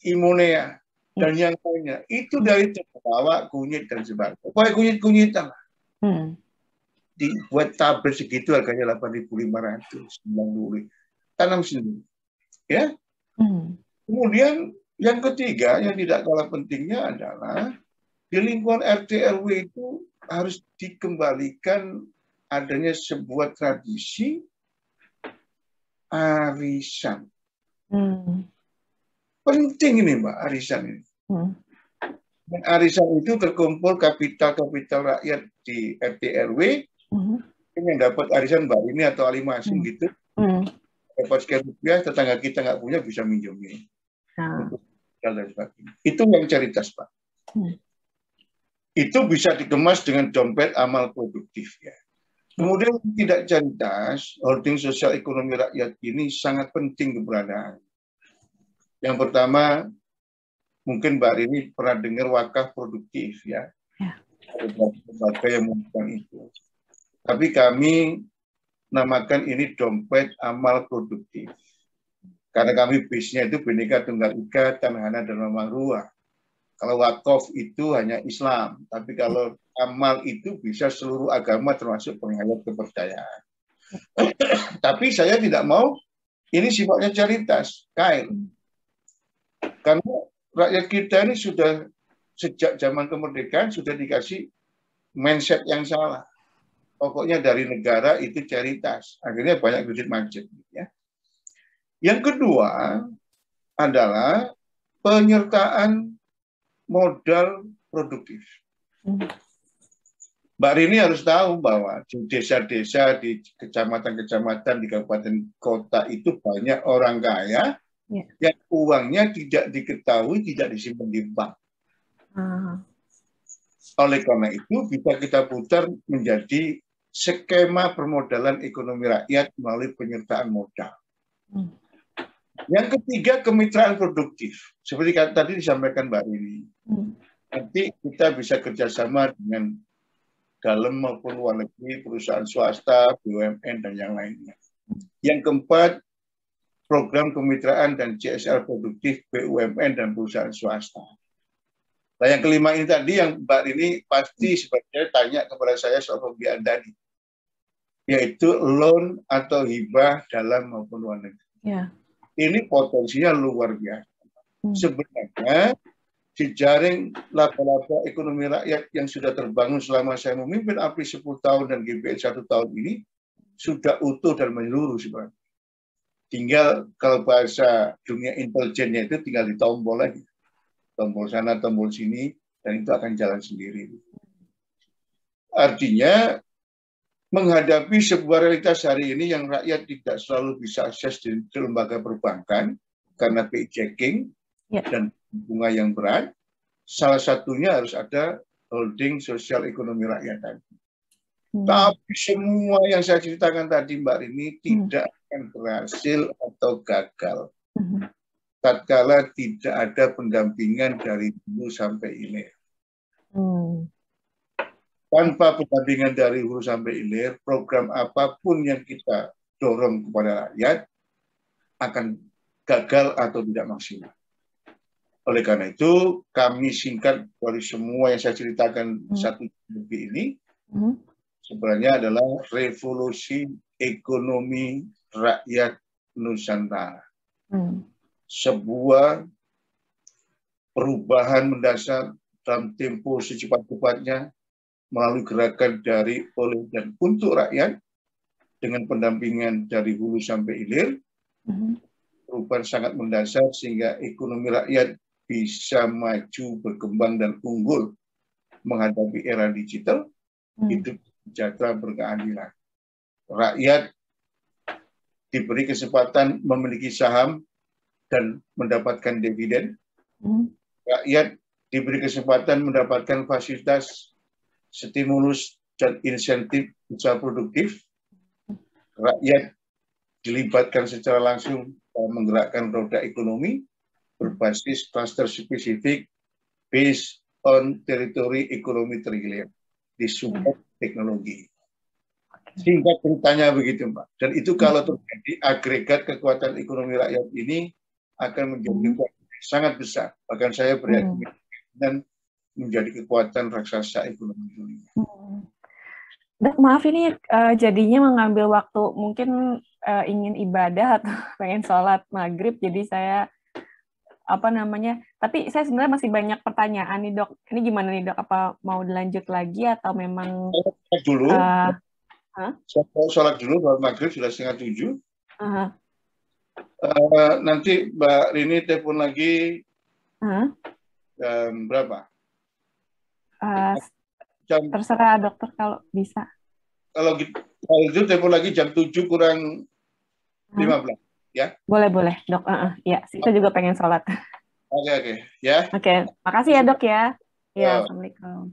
Imonea, dan yang lainnya. Itu dari temulawak, kunyit, dan sebagainya. Pokoknya kunyit-kunyitan. Dibuat tabel segitu harganya 8.500, 90. Tanam sendiri. Ya. Kemudian yang ketiga, yang tidak kalah pentingnya adalah di lingkungan RT RW itu harus dikembalikan adanya sebuah tradisi arisan. Penting ini, Mbak, arisan ini. Dan arisan itu terkumpul kapital-kapital rakyat di RT RW, yang dapat arisan Mbak ini atau alimasin gitu, dapat sekian rupiah, tetangga kita nggak punya bisa minjemin. Itu yang charitas, Pak. Itu bisa dikemas dengan dompet amal produktif ya. Kemudian tidak charitas, holding sosial ekonomi rakyat ini sangat penting keberadaan. Yang pertama, mungkin Mbak Rini pernah dengar wakaf produktif ya. Lembaga yang melakukan itu. Tapi kami namakan ini dompet amal produktif. Karena kami bisnya itu Bhinneka Tunggal Ika, Tanahana dan Mamahruah. Kalau wakaf itu hanya Islam, tapi kalau amal itu bisa seluruh agama termasuk penghayat kepercayaan. Tapi saya tidak mau Ini sifatnya charitas, kail. Karena rakyat kita ini sudah sejak zaman kemerdekaan sudah dikasih mindset yang salah. Pokoknya dari negara itu charitas. Akhirnya banyak kredit macet. Ya. Yang kedua adalah penyertaan modal produktif. Mbak Rini harus tahu bahwa di desa-desa, di kecamatan-kecamatan, di kabupaten kota itu banyak orang kaya yang uangnya tidak diketahui, tidak disimpan di bank. Oleh karena itu, bisa kita putar menjadi skema permodalan ekonomi rakyat melalui penyertaan modal. Yang ketiga, kemitraan produktif. Seperti tadi disampaikan Mbak Rini. Nanti kita bisa kerjasama dengan dalam maupun luar negeri, perusahaan swasta, BUMN, dan yang lainnya. Yang keempat, program kemitraan dan CSR produktif BUMN dan perusahaan swasta. Nah, yang kelima ini tadi yang Mbak Rini pasti sebenarnya tanya kepada saya soal pembiayaan tadi, yaitu loan atau hibah dalam maupun luar negeri. Ini potensinya luar biasa. Sebenarnya jejaring laba-laba ekonomi rakyat yang sudah terbangun selama saya memimpin APRI 10 tahun dan GBL 1 tahun ini sudah utuh dan menyeluruh sebenarnya. Tinggal kalau bahasa dunia intelijennya itu tinggal ditombol lagi. Tombol sana, tombol sini, dan itu akan jalan sendiri. Artinya menghadapi sebuah realitas hari ini yang rakyat tidak selalu bisa akses di lembaga perbankan karena pay checking dan bunga yang berat, salah satunya harus ada holding sosial ekonomi rakyat tadi. Tapi semua yang saya ceritakan tadi Mbak Rini tidak akan berhasil atau gagal tatkala tidak ada pendampingan dari hulu sampai hilir. Tanpa pendampingan dari hulu sampai hilir, program apapun yang kita dorong kepada rakyat akan gagal atau tidak maksimal. Oleh karena itu, kami singkat dari semua yang saya ceritakan satu lebih ini, sebenarnya adalah revolusi ekonomi rakyat Nusantara. Sebuah perubahan mendasar dalam tempo secepat-cepatnya melalui gerakan dari, oleh, dan untuk rakyat dengan pendampingan dari hulu sampai hilir. Perubahan sangat mendasar sehingga ekonomi rakyat bisa maju, berkembang, dan unggul menghadapi era digital, hidup sejahtera berkeadilan. Rakyat diberi kesempatan memiliki saham dan mendapatkan dividen. Rakyat diberi kesempatan mendapatkan fasilitas, stimulus, dan insentif usaha produktif. Rakyat dilibatkan secara langsung dalam menggerakkan roda ekonomi berbasis cluster spesifik based on teritori ekonomi terhilir di support teknologi. Singkat ceritanya begitu, Mbak. Dan itu kalau terjadi, agregat kekuatan ekonomi rakyat ini akan menjadi kekuatan sangat besar. Bahkan saya beryakinan menjadi kekuatan raksasa ekonomi dunia. Dok, maaf ini jadinya mengambil waktu, mungkin ingin ibadah atau pengen sholat maghrib, jadi saya tapi saya sebenarnya masih banyak pertanyaan nih Dok. Ini gimana nih Dok, apa mau dilanjut lagi atau memang dulu? Sholat dulu, sholat maghrib sudah 6:30. Nanti Mbak Rini telepon lagi berapa? Terserah dokter kalau bisa. Kalau itu telepon lagi jam 7 kurang 15, ya? Boleh Dok. Ya, kita juga pengen sholat. Oke, ya. Oke, makasih ya Dok ya. Ya, assalamualaikum.